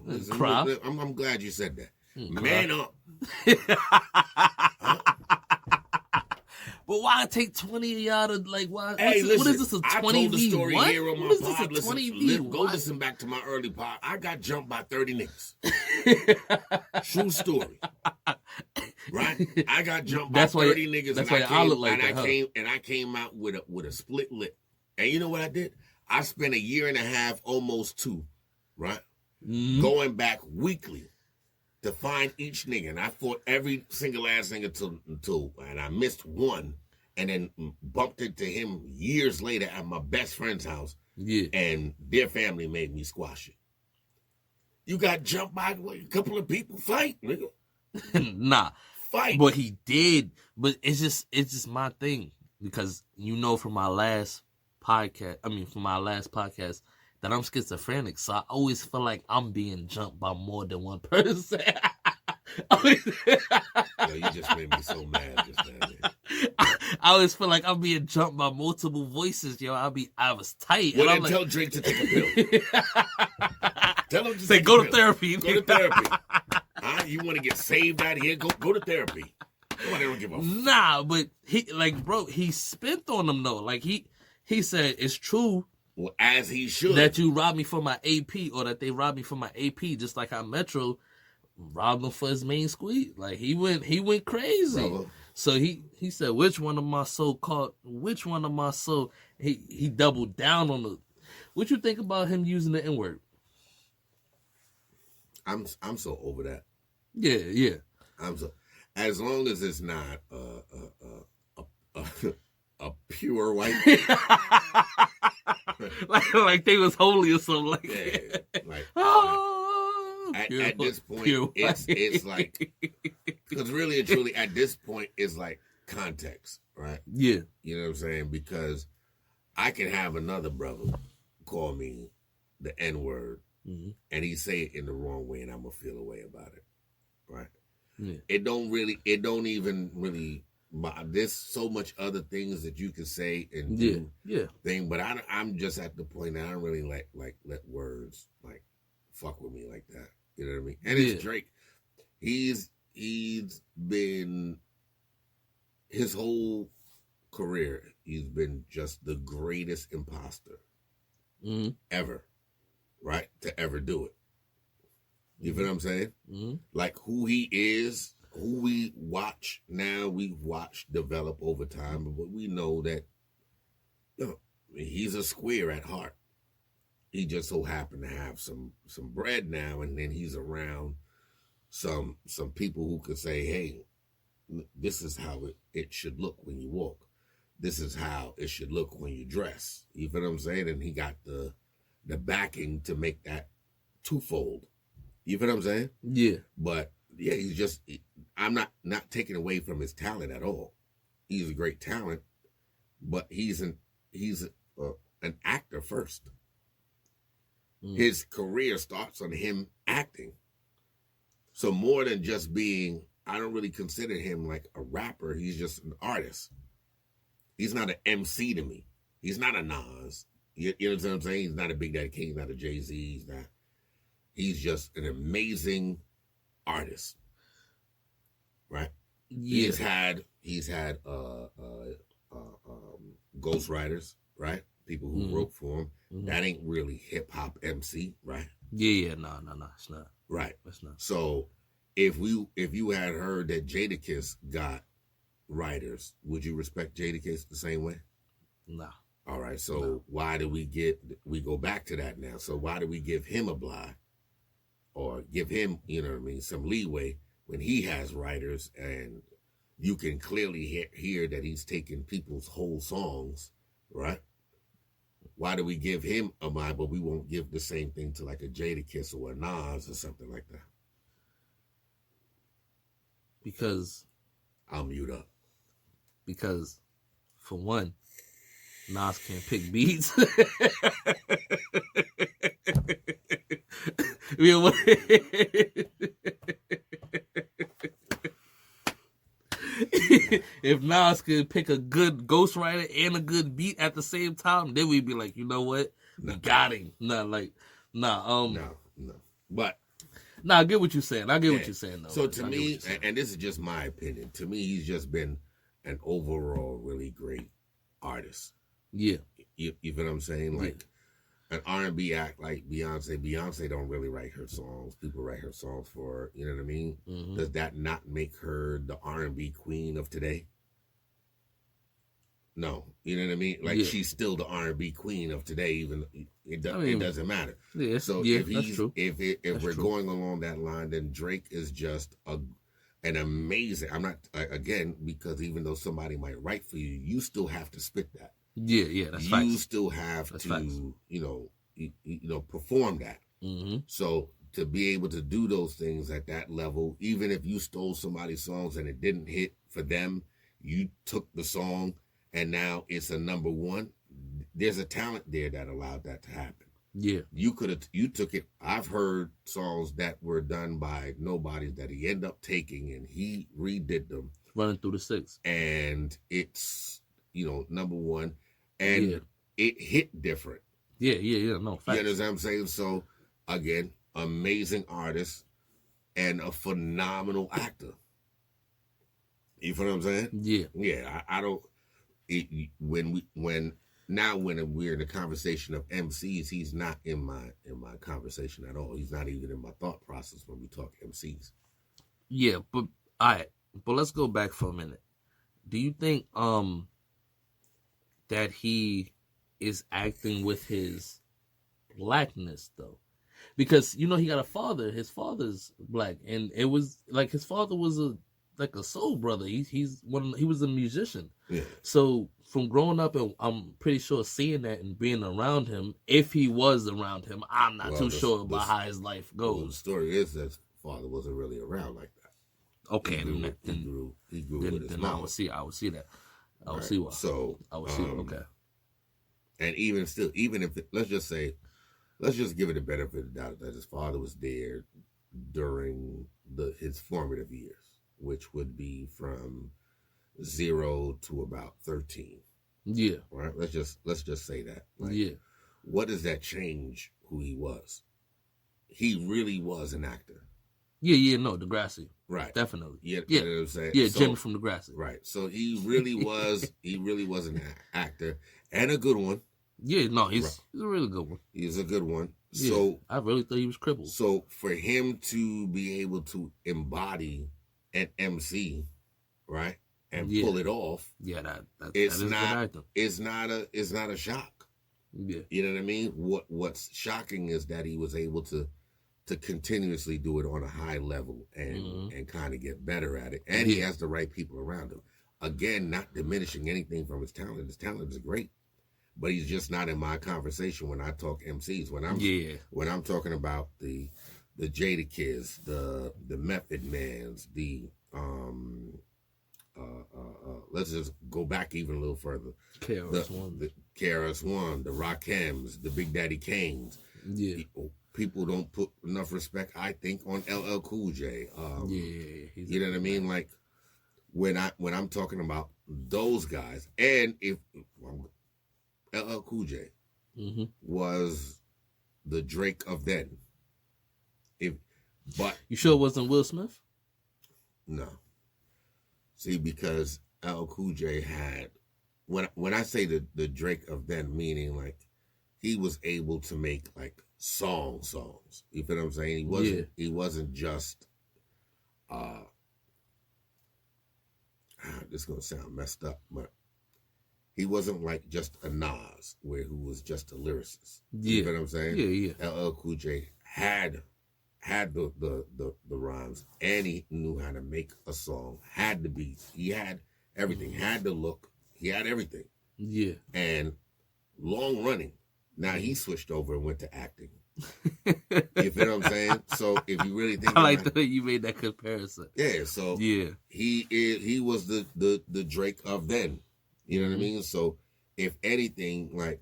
S2: I'm glad you said that. Man up.
S3: But why take 20 of y'all to, like, why?
S2: Hey, listen,
S3: what is this, a 20
S2: I told the story
S3: what?
S2: here on my pod. Go listen back to my early pod. I got jumped by 30 niggas. True story. Right? I got jumped by 30 niggas.
S3: That's why I look like that,
S2: I came out with a split lip. And you know what I did? I spent a year and a half, almost 2, right? Going back weekly to find each nigga. And I fought every single ass nigga until and I missed one, and then bumped into him years later at my best friend's house. Yeah. And their family made me squash it. You got jumped by a couple of people? Fight, nigga.
S3: Nah.
S2: Fight.
S3: But he did. But it's just my thing. Because from my last podcast, that I'm schizophrenic. So I always feel like I'm being jumped by more than one person.
S2: Yo, you just made me so mad just now, man.
S3: I always feel like I'm being jumped by multiple voices, yo. I was tight.
S2: Well, then tell Drake to take a pill. Tell him to
S3: say, go to therapy.
S2: Go to therapy. You want to get saved out of here? Go to therapy. Nobody don't give a
S3: Nah, but he spent on them though. Like he said it's true.
S2: Well, as he should.
S3: That you robbed me for my AP, or that they robbed me for my AP, just like how Metro robbed him for his main squeeze. Like he went crazy. Brother. So he said, which one of my soul, he doubled down on the. What you think about him using the N-word?
S2: I'm so over that.
S3: Yeah.
S2: As long as it's not a pure white.
S3: like they was holy or something like
S2: that. Like, at this point, it's like, because really and truly, at this point, it's like context, right?
S3: Yeah.
S2: You know what I'm saying? Because I can have another brother call me the N-word, and he say it in the wrong way, and I'm going to feel a way about it, right? Yeah. It don't even really, there's so much other things that you can say and do thing, but I'm just at the point that I don't really let words like fuck with me like that. You know what I mean? And it's Drake. He's been, his whole career, he's been just the greatest imposter ever, right? To ever do it. You feel what I'm saying?
S3: Mm-hmm.
S2: Like who he is, who we watch now, we've watched develop over time, but we know that he's a square at heart. He just so happened to have some bread now, and then he's around some people who could say, hey, this is how it should look when you walk. This is how it should look when you dress. You feel what I'm saying? And he got the backing to make that twofold. You feel what I'm saying?
S3: Yeah.
S2: But yeah, I'm not taking away from his talent at all. He's a great talent, but he's an actor first. His career starts on him acting. So more than just being, I don't really consider him like a rapper. He's just an artist. He's not an MC to me. He's not a Nas. You know what I'm saying? He's not a Big Daddy Kane. He's not a Jay-Z. He's just an amazing artist. Right?
S3: Yeah.
S2: He's had ghostwriters, right? People who wrote for him. Mm-hmm. That ain't really hip hop MC, right?
S3: Yeah, no, it's not.
S2: Right.
S3: It's not.
S2: So if you had heard that Jadakiss got writers, would you respect Jadakiss the same way?
S3: No.
S2: All right. So why do we go back to that now? So why do we give him a bly or give him, some leeway when he has writers and you can clearly hear that he's taking people's whole songs, right? Why do we give him a mind, but we won't give the same thing to like a Jadakiss or a Nas or something like that?
S3: Because
S2: I'll mute up.
S3: Because, for one, Nas can't pick beats. If Nas could pick a good ghostwriter and a good beat at the same time, then we'd be like, you know what? We got him. No.
S2: But
S3: I get what you're saying. What you're saying, though.
S2: So to me, and this is just my opinion, to me, he's just been an overall really great artist.
S3: Yeah.
S2: You feel what I'm saying? Like an R&B act like Beyonce. Beyonce don't really write her songs. People write her songs for her. You know what I mean? Mm-hmm. Does that not make her the R&B queen of today? No. You know what I mean? Like she's still the R&B queen of today, even it doesn't matter. Yeah, so if we're going along that line, then Drake is just an amazing. I'm not again, because even though somebody might write for you, you still have to spit that.
S3: Yeah, that's
S2: facts. You still have to, facts. Perform that. Mm-hmm. So to be able to do those things at that level, even if you stole somebody's songs and it didn't hit for them, you took the song and now it's a number one. There's a talent there that allowed that to happen.
S3: Yeah,
S2: you took it. I've heard songs that were done by nobodies that he ended up taking and he redid them,
S3: running through the six,
S2: and it's number one. And it hit different.
S3: Yeah. No, facts.
S2: You know what I'm saying? So, again, amazing artist and a phenomenal actor. You feel what I'm saying?
S3: Yeah.
S2: Yeah, I don't. When we're in the conversation of MCs, he's not in my conversation at all. He's not even in my thought process when we talk MCs.
S3: Yeah, but all right. But let's go back for a minute. Do you think that he is acting with his blackness though? Because he got a father. His father's black, and it was like his father was a soul brother. He was a musician.
S2: Yeah.
S3: So from growing up, and I'm pretty sure seeing that and being around him, if he was around him, I'm not too sure about how his life goes.
S2: Well, the story is that his father wasn't really around like that.
S3: Okay,
S2: he grew with his mom.
S3: I would see that. I would see why.
S2: So
S3: I would see. Okay.
S2: And even if let's just give it the benefit of the doubt that his father was there during his formative years, which would be from 0 to about 13.
S3: Yeah.
S2: Right. Let's just say that.
S3: Yeah.
S2: What does that change who he was? He really was an actor.
S3: Yeah. No, Degrassi.
S2: Right.
S3: Definitely.
S2: Yeah.
S3: Yeah.
S2: You know what I'm saying?
S3: Yeah. Jimmy from Degrassi.
S2: Right. So he really was. He really was an actor and a good one.
S3: Yeah. No, he's a really good one.
S2: He's a good one. So
S3: I really thought he was crippled.
S2: So for him to be able to embody an MC, right, and pull it off,
S3: that
S2: it's
S3: is
S2: not
S3: good acting.
S2: it's not a shock.
S3: Yeah,
S2: You know what I mean? What's shocking is that he was able to continuously do it on a high level and kind of get better at it, and he has the right people around him. Again, not diminishing anything from his talent. His talent is great. But he's just not in my conversation when I talk MCs. When I'm talking about the Jada Kids, the Method Mans, the let's just go back even a little further. The KRS-One, the Rakims, the Big Daddy Kanes.
S3: Yeah.
S2: People don't put enough respect, I think, on LL Cool J. You know what I mean? Like when I'm talking about those guys, and if LL Cool J was the Drake of then. But
S3: you sure it wasn't Will Smith?
S2: No. See, because LL Cool J had when I say the Drake of then, meaning like he was able to make like songs. You feel what I'm saying? He wasn't just this is gonna sound messed up, but he wasn't like just a Nas, who was just a lyricist. You know what I'm saying?
S3: Yeah.
S2: LL Cool J had the rhymes, and he knew how to make a song. Had the beats, he had everything. Had the look, he had everything.
S3: Yeah.
S2: And long running, now he switched over and went to acting. You feel what I'm saying? So if you really think,
S3: I like the way you made that comparison.
S2: Yeah. So he was the Drake of then. You know what I mean? So, if anything, like,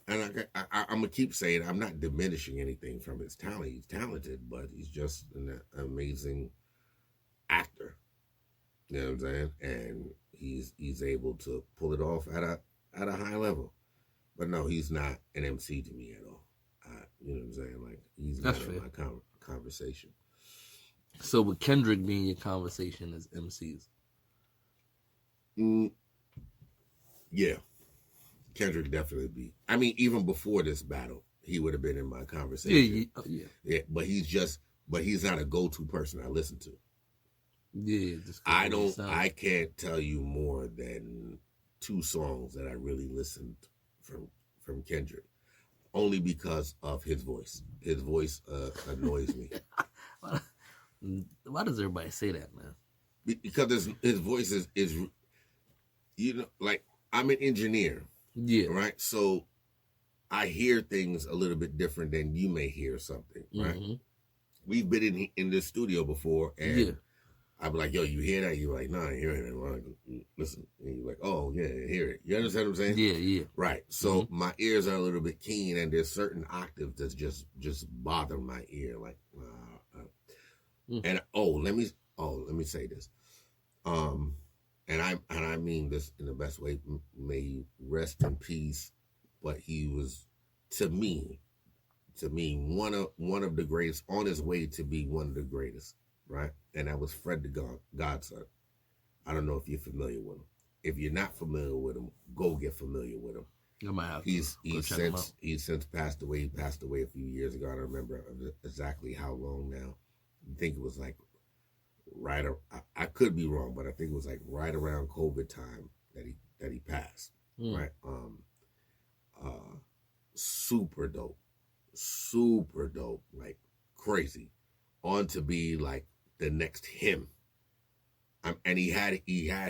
S2: and I'm going to keep saying, I'm not diminishing anything from his talent. He's talented, but he's just an amazing actor. You know what I'm saying? And he's able to pull it off at a high level. But no, he's not an MC to me at all. You know what I'm saying? Like, he's not in my conversation.
S3: So, would Kendrick be in your conversation as MCs?
S2: Yeah, Kendrick definitely be. I mean, even before this battle, he would have been in my conversation. Yeah. But he's not a go-to person I listen to.
S3: Yeah,
S2: I can't tell you more than 2 songs that I really listened from Kendrick, only because of his voice. His voice annoys me.
S3: Why does everybody say that, man?
S2: Because his voice is you know, like, I'm an engineer.
S3: Yeah.
S2: Right? So I hear things a little bit different than you may hear something, right? We've been in this studio before, and I'd be like, yo, you hear that? You're like, nah, I ain't hearing it. Like, listen. And you're like, oh, yeah, I hear it. You understand what I'm saying?
S3: Yeah.
S2: Right. So my ears are a little bit keen, and there's certain octaves that's just bother my ear. Like, and let me say this. And I mean this in the best way. May he rest in peace. But he was, to me, one of the greatest, on his way to be one of the greatest, right? And that was Fred the Godson. I don't know if you're familiar with him. If you're not familiar with him, go get familiar with him.
S3: I might have
S2: he's since passed away. He passed away a few years ago. I don't remember exactly how long now. I think it was like I could be wrong, but I think it was like right around COVID time that he passed. Right. Super dope, like crazy, on to be like the next him. And he had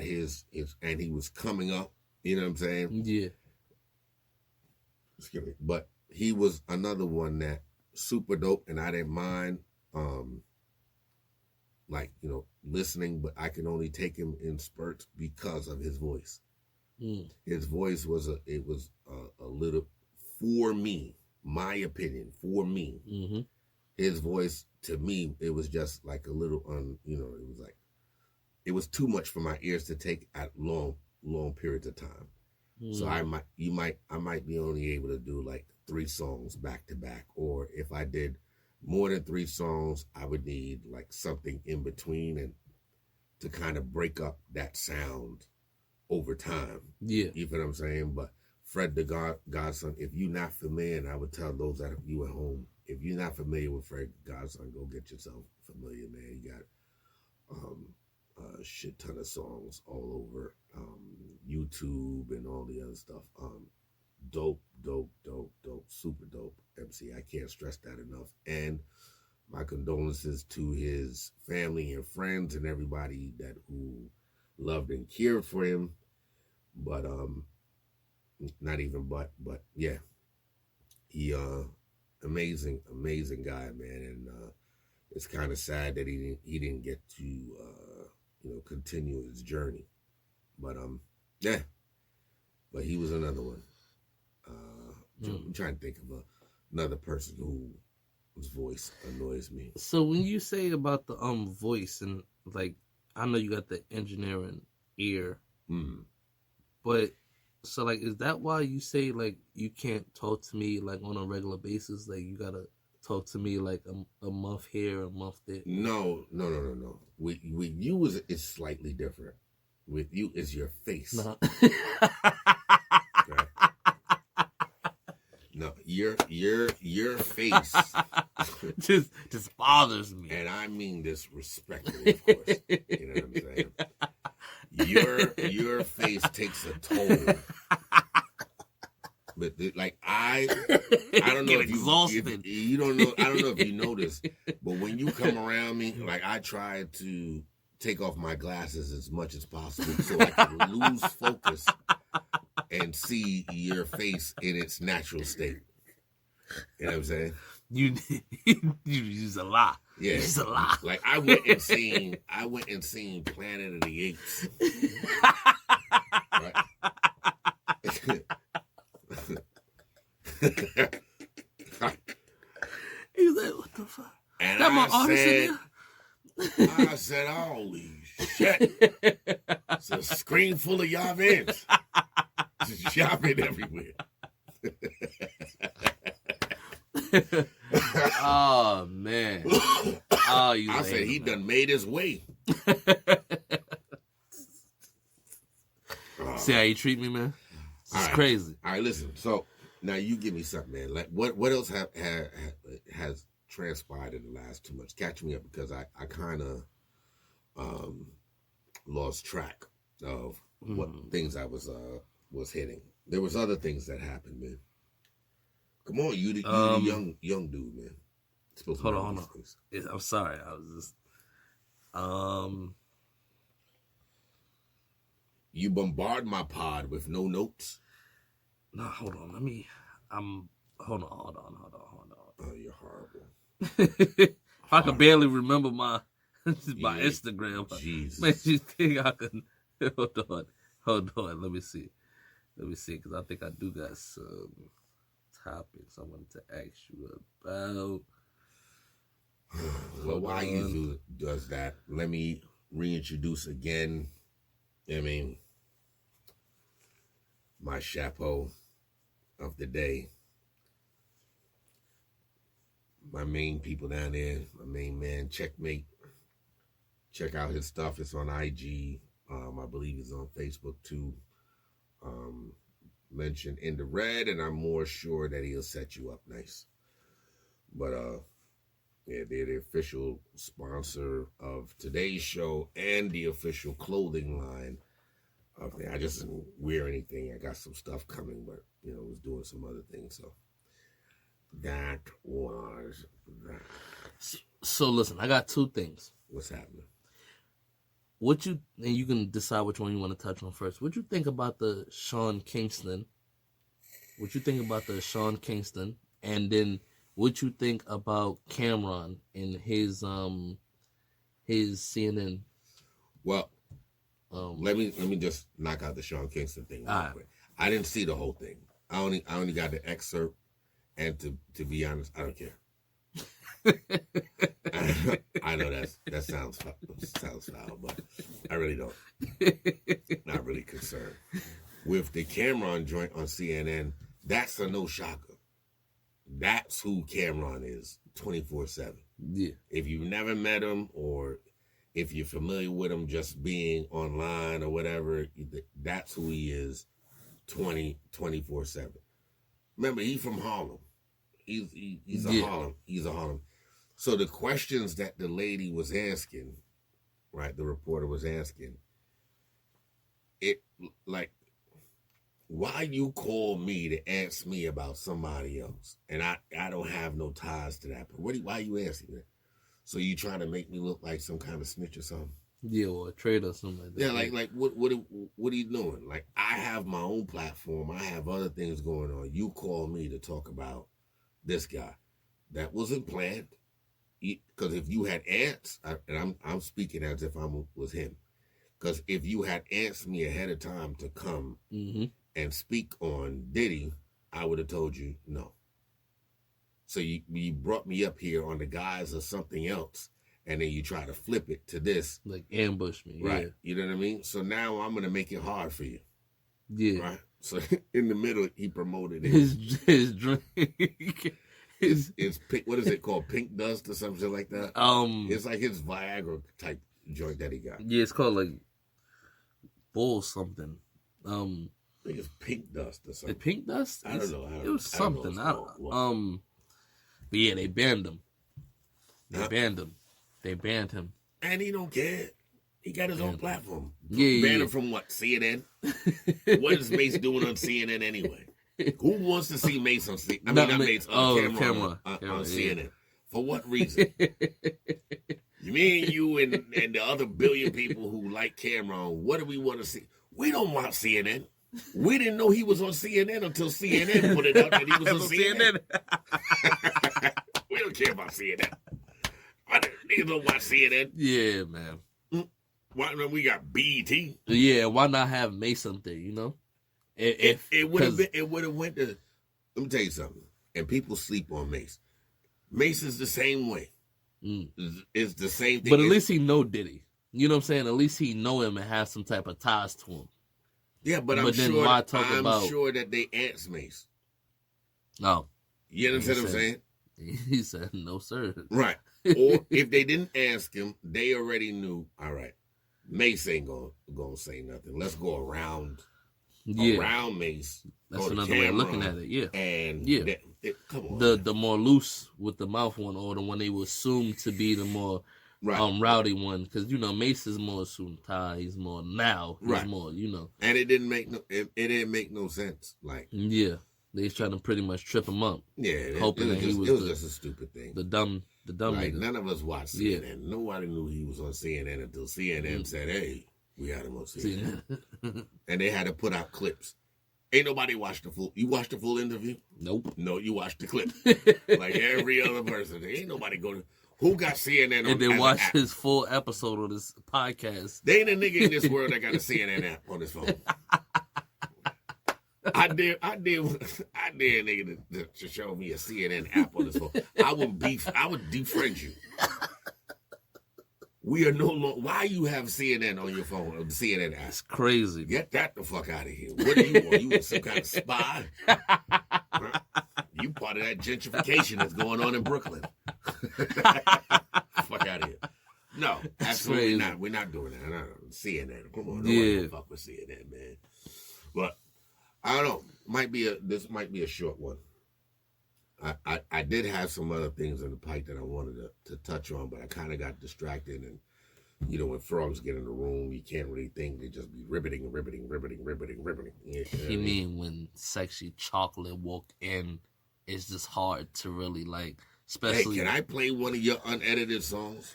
S2: his, and he was coming up. You know what I'm saying?
S3: Yeah.
S2: Excuse me, but he was another one that super dope, and I didn't mind. Like, you know, listening, but I can only take him in spurts because of his voice. His voice was a little, for me, my opinion, his voice, to me, it was just like a little, it was too much for my ears to take at long periods of time. So I might be only able to do like 3 songs back to back, or if I did more than 3 songs, I would need like something in between and to kind of break up that sound over time.
S3: Yeah.
S2: You feel what I'm saying? But Fred the Godson. If you're not familiar, and I would tell those that you at home, if you're not familiar with Fred Godson, go get yourself familiar, man. He got a shit ton of songs all over YouTube and all the other stuff. Dope, super dope MC. I can't stress that enough. And my condolences to his family and friends and everybody who loved and cared for him. But not even but yeah, he amazing guy, man. And it's kind of sad that he didn't get to continue his journey. But yeah, but he was another one. I'm trying to think of another person whose voice annoys me.
S3: So when you say about the voice, and like, I know you got the engineering ear, but so like, is that why you say like you can't talk to me like on a regular basis? Like you gotta talk to me like a month here, a month there?
S2: No. With you it's slightly different. With you is your face.
S3: No.
S2: Right? No, your face
S3: just bothers me.
S2: And I mean this respectfully, of course. You know what I'm saying? Your face takes a toll. But like I don't know if you don't know. I don't know if you noticed, but when you come around me, like I try to take off my glasses as much as possible so I can lose focus and see your face in its natural state. You know what I'm saying?
S3: You use a lot.
S2: Yeah,
S3: use a lot.
S2: Like I went and seen Planet of the Apes. Right?
S3: He's like, what the fuck?
S2: And
S3: that my artist in there?
S2: I said, holy shit. It's a screen full of Yavins. Just Yavin everywhere.
S3: Oh, man. Oh,
S2: I said, he done made his way.
S3: See how you treat me, man? It's crazy.
S2: All right, listen. So, now you give me something, man. Like, what else has transpired in the last 2 months? Catch me up, because I kind of lost track of what things I was hitting. There was other things that happened, man. Come on, you the young dude, man.
S3: Hold on. I'm sorry. I was just
S2: You bombard my pod with no notes.
S3: No, hold on. Hold on.
S2: Oh, you're horrible.
S3: I can barely remember my Instagram.
S2: Jesus.
S3: Man, you think I can? Hold on. Let me see, because I think I do got some topics I wanted to ask you about.
S2: Well, while you does that, let me reintroduce again. I mean, my chapeau of the day. My main people down there, my main man, Checkmate. Check out his stuff. It's on IG. I believe he's on Facebook too. Mention In the Red, and I'm more sure that he'll set you up nice. But yeah, they're the official sponsor of today's show and the official clothing line of the. I just didn't wear anything. I got some stuff coming, but was doing some other things. So that was that.
S3: So listen, I got two things.
S2: What's happening?
S3: And you can decide which one you want to touch on first. What you think about the Sean Kingston? And then what you think about Cameron and his CNN?
S2: Well, let me just knock out the Sean Kingston thing real quick. I didn't see the whole thing. I only got the excerpt, and to be honest, I don't care. I know that sounds foul, but I really don't. Not really concerned. With the Cameron joint on CNN, that's a no shocker. That's who Cameron is 24/7.
S3: Yeah.
S2: If you've never met him, or if you're familiar with him just being online or whatever, that's who he is 24/7. Remember, he's from Harlem. He's a Harlem. He's a Harlem. So the questions that the lady was asking, right, the reporter was asking, it like, why you call me to ask me about somebody else? And I don't have no ties to that. But why are you asking that? So you trying to make me look like some kind of snitch or something?
S3: Yeah, or a traitor or something like that.
S2: Yeah, like what are you doing? Like, I have my own platform. I have other things going on. You call me to talk about this guy. That wasn't planned. Because if you had asked, and I'm speaking as if I was him, because if you had asked me ahead of time to come and speak on Diddy, I would have told you no. So you brought me up here on the guise of something else, and then you try to flip it to this.
S3: Like ambush me.
S2: Right.
S3: Yeah.
S2: You know what I mean? So now I'm going to make it hard for you.
S3: Yeah.
S2: Right? So in the middle, he promoted
S3: his drink.
S2: It's pink, what is it called? Pink Dust or something like that? It's like his Viagra type joint that he got.
S3: Yeah, it's called like Bull something.
S2: I think it's Pink Dust or something.
S3: Pink Dust?
S2: I don't know.
S3: It was something. But yeah, they banned him. They banned him.
S2: And he don't care. He got his own platform.
S3: Yeah,
S2: Banned him from what? CNN? What is Mace doing on CNN anyway? Who wants to see Mace on CNN? Cameron on CNN. For what reason? Me and you and the other billion people who like Cameron, what do we want to see? We don't want CNN. We didn't know he was on CNN until CNN put it out that he was on CNN. We don't care about CNN. Niggas don't watch CNN.
S3: Yeah, man.
S2: Why we got BET?
S3: Yeah, why not have Mace up there, you know?
S2: It would have went to, let me tell you something. And people sleep on Mace. Mace is the same way. It's the same thing.
S3: But at least he know Diddy. You know what I'm saying? At least he know him and have some type of ties to him.
S2: Yeah, but I'm sure that they asked Mace.
S3: No.
S2: You understand what I'm saying?
S3: He said, no, sir.
S2: Right. Or if they didn't ask him, they already knew, all right, Mace ain't gonna say nothing. Let's go around Mace.
S3: That's another way of looking at it, yeah.
S2: And come on.
S3: The more loose with the mouth one, or the one they would assume to be the more rowdy one, because Mace is more assumed tie. He's more now. He's more,
S2: And it didn't make no sense. Like,
S3: yeah, they was trying to pretty much trip him up.
S2: Yeah,
S3: hoping
S2: it was just a stupid thing.
S3: The dumb
S2: like,
S3: nigga.
S2: none of us watched CNN. Yeah. Nobody knew he was on CNN until CNN said, "Hey, we had him on CNN," and they had to put out clips. Ain't nobody watched the full. You watched the full interview?
S3: Nope.
S2: No, you watched the clip. Like every other person. Ain't nobody going. Who got CNN on?
S3: And then watch his full episode of this podcast.
S2: They ain't a nigga in this world that got a CNN app on his phone. I dare a nigga to show me a CNN app on his phone. I would defriend you. We are no longer. Why you have CNN on your phone? Or the CNN app?
S3: It's crazy.
S2: Get that the fuck out of here. What do you want? You some kind of spy? Huh? You part of that gentrification that's going on in Brooklyn. Fuck out of here. No, absolutely not. We're not doing that. No. CNN. Come on, nobody fuck with CNN, man. But I don't know. This might be a short one. I did have some other things in the pipe that I wanted to touch on, but I kind of got distracted. And, when frogs get in the room, you can't really think. They just be ribbiting.
S3: You mean when Sexy Chocolate walk in, it's just hard to really, especially...
S2: Hey, can I play one of your unedited songs?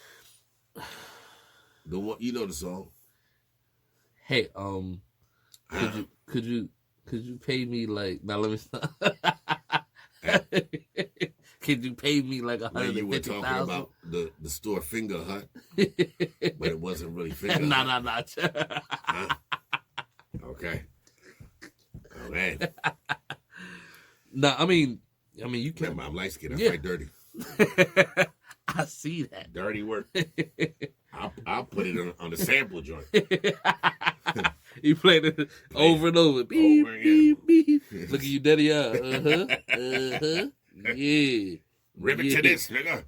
S2: The one, the song?
S3: Hey, could you pay me now let me stop. Could you pay me $150,000?
S2: You were talking about the store Finger Hut, but it wasn't really Finger Hut.
S3: Nah.
S2: Huh? Okay. Oh man.
S3: Nah, I mean you can.
S2: Remember, I'm light skinned. I fight dirty.
S3: I see that.
S2: Dirty work. I'll put it on the sample joint.
S3: You played it over and over. Beep, beep, beep. Look at you, daddy. Yeah.
S2: Ribbit to this, nigga.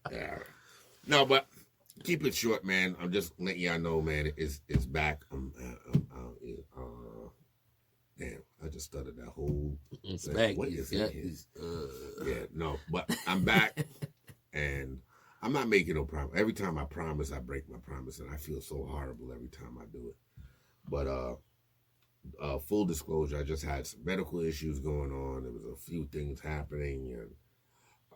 S2: Yeah. No, but keep it short, man. I'm just letting y'all know, man. It's back. Damn, I just stuttered that whole.
S3: It's back.
S2: What is it? Yeah, no, but I'm back, and I'm not making no promise. Every time I promise, I break my promise, and I feel so horrible every time I do it. But full disclosure, I just had some medical issues going on. There was a few things happening,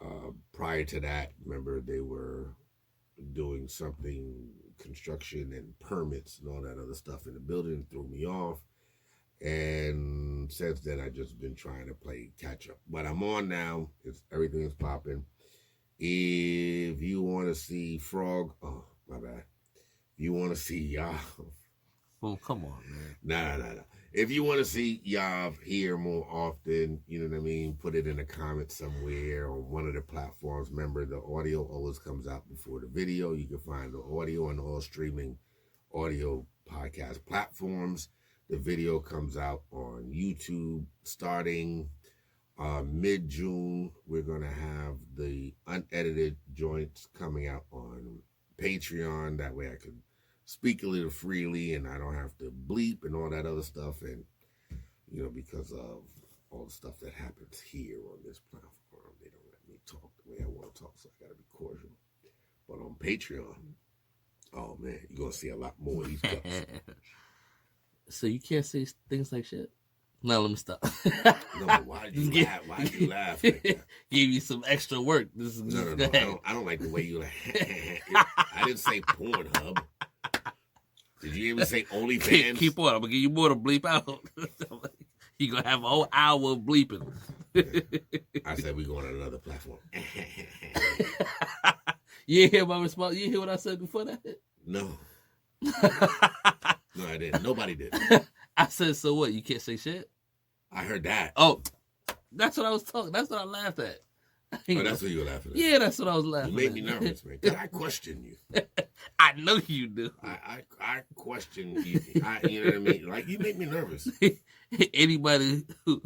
S2: and prior to that, remember they were doing something, construction and permits and all that other stuff in the building, threw me off. And since then, I've just been trying to play catch up. But I'm on now. Everything's popping. If you want to see Frog, oh, my bad. If you want to see Yav.
S3: Oh, come on, man.
S2: Nah. If you want to see Yav here more often, you know what I mean, put it in a comment somewhere on one of the platforms. Remember, the audio always comes out before the video. You can find the audio on all streaming audio podcast platforms. The video comes out on YouTube starting mid-June. We're going to have the unedited joints coming out on Patreon. That way I can speak a little freely and I don't have to bleep and all that other stuff. And, you know, because of all the stuff that happens here on this platform, they don't let me talk the way I want to talk, so I got to be cordial. But on Patreon, oh, man, you're going to see a lot more of these cups.
S3: So you can't say things like shit? No, let me stop.
S2: No, why'd you laugh? Why'd you laugh like that?
S3: Give you some extra work.
S2: No. I don't like the way you laugh. I didn't say Pornhub. Did you even say OnlyFans?
S3: Keep on. I'm going to give you more to bleep out. You're going to have a whole hour of bleeping.
S2: I said we're going on another platform.
S3: You hear my response? You hear what I said before that?
S2: No. No, I didn't. Nobody did.
S3: I said, so what? You can't say shit?
S2: I heard that.
S3: Oh, that's what I was talking. That's what I laughed at.
S2: Oh, that's what you were laughing at?
S3: Yeah, that's what I was laughing at.
S2: You made me nervous, man. Because I question you.
S3: I know you do.
S2: I question you. You know what I mean? Like, you make me nervous.
S3: Anybody who...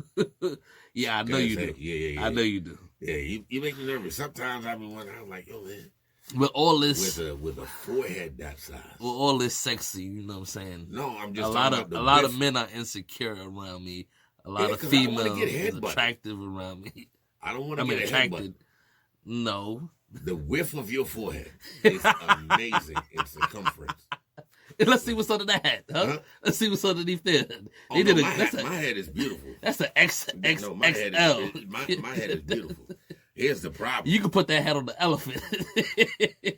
S3: Yeah, I know you do.
S2: Yeah.
S3: I know you do.
S2: Yeah, you make me nervous. Sometimes I be wondering, I'm like, yo, man.
S3: With all this...
S2: With a forehead that size.
S3: With all this sexy, you know what I'm saying?
S2: No, I'm just
S3: a lot of men are insecure around me. A lot of females is attractive around me.
S2: I don't want to get attracted.
S3: No.
S2: The width of your forehead is amazing in circumference.
S3: Let's see what's under that, huh? Let's see what's underneath there.
S2: Oh, no, my head is beautiful.
S3: That's an XXL.
S2: No, my head is beautiful. Here's the problem.
S3: You can put that hat on the elephant.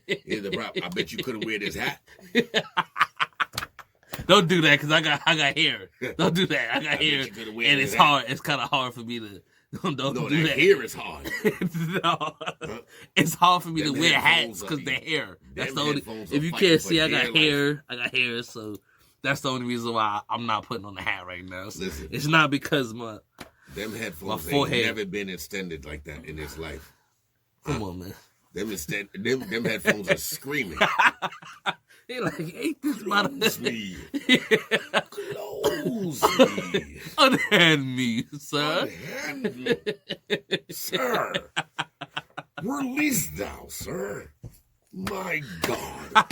S2: Here's the problem. I bet you couldn't wear this hat.
S3: Don't do that because I got hair. Don't do that. I got hair, and it's hard. It's kind of hard for me to. Don't do that.
S2: Hair is hard.
S3: No, it's hard for me to wear hats because the hair. That's the only. If you can't see, I got hair. I got hair, so that's the only reason why I'm not putting on the hat right now.
S2: Listen,
S3: it's not because
S2: them headphones ain't never been extended like that in its life.
S3: Come on, man.
S2: Them headphones are screaming.
S3: They like, ain't this
S2: Close me. Close me.
S3: Unhand me, sir.
S2: Unhand me. Sir. Release thou, sir. My God.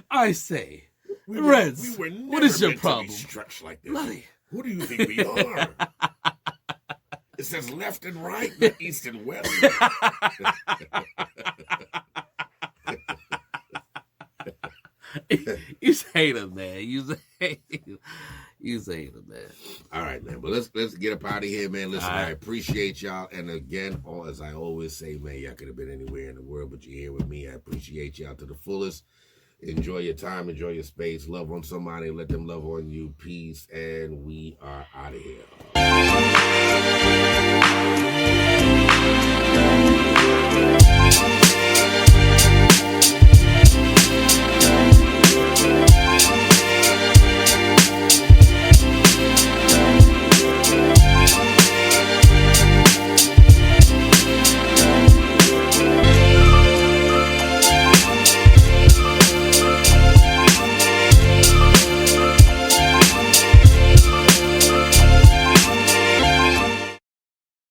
S3: I say, Reds, what is your problem?
S2: Stretched like this.
S3: Bloody.
S2: Who do you think we are? It says left and right, not east and west.
S3: You say them, man. You say them, man.
S2: All right, man. But let's get up out of here, man. Listen, right. I appreciate y'all. And again, as I always say, man, y'all could have been anywhere in the world, but you're here with me. I appreciate y'all to the fullest. Enjoy your time. Enjoy your space. Love on somebody. Let them love on you. Peace. And we are out of here.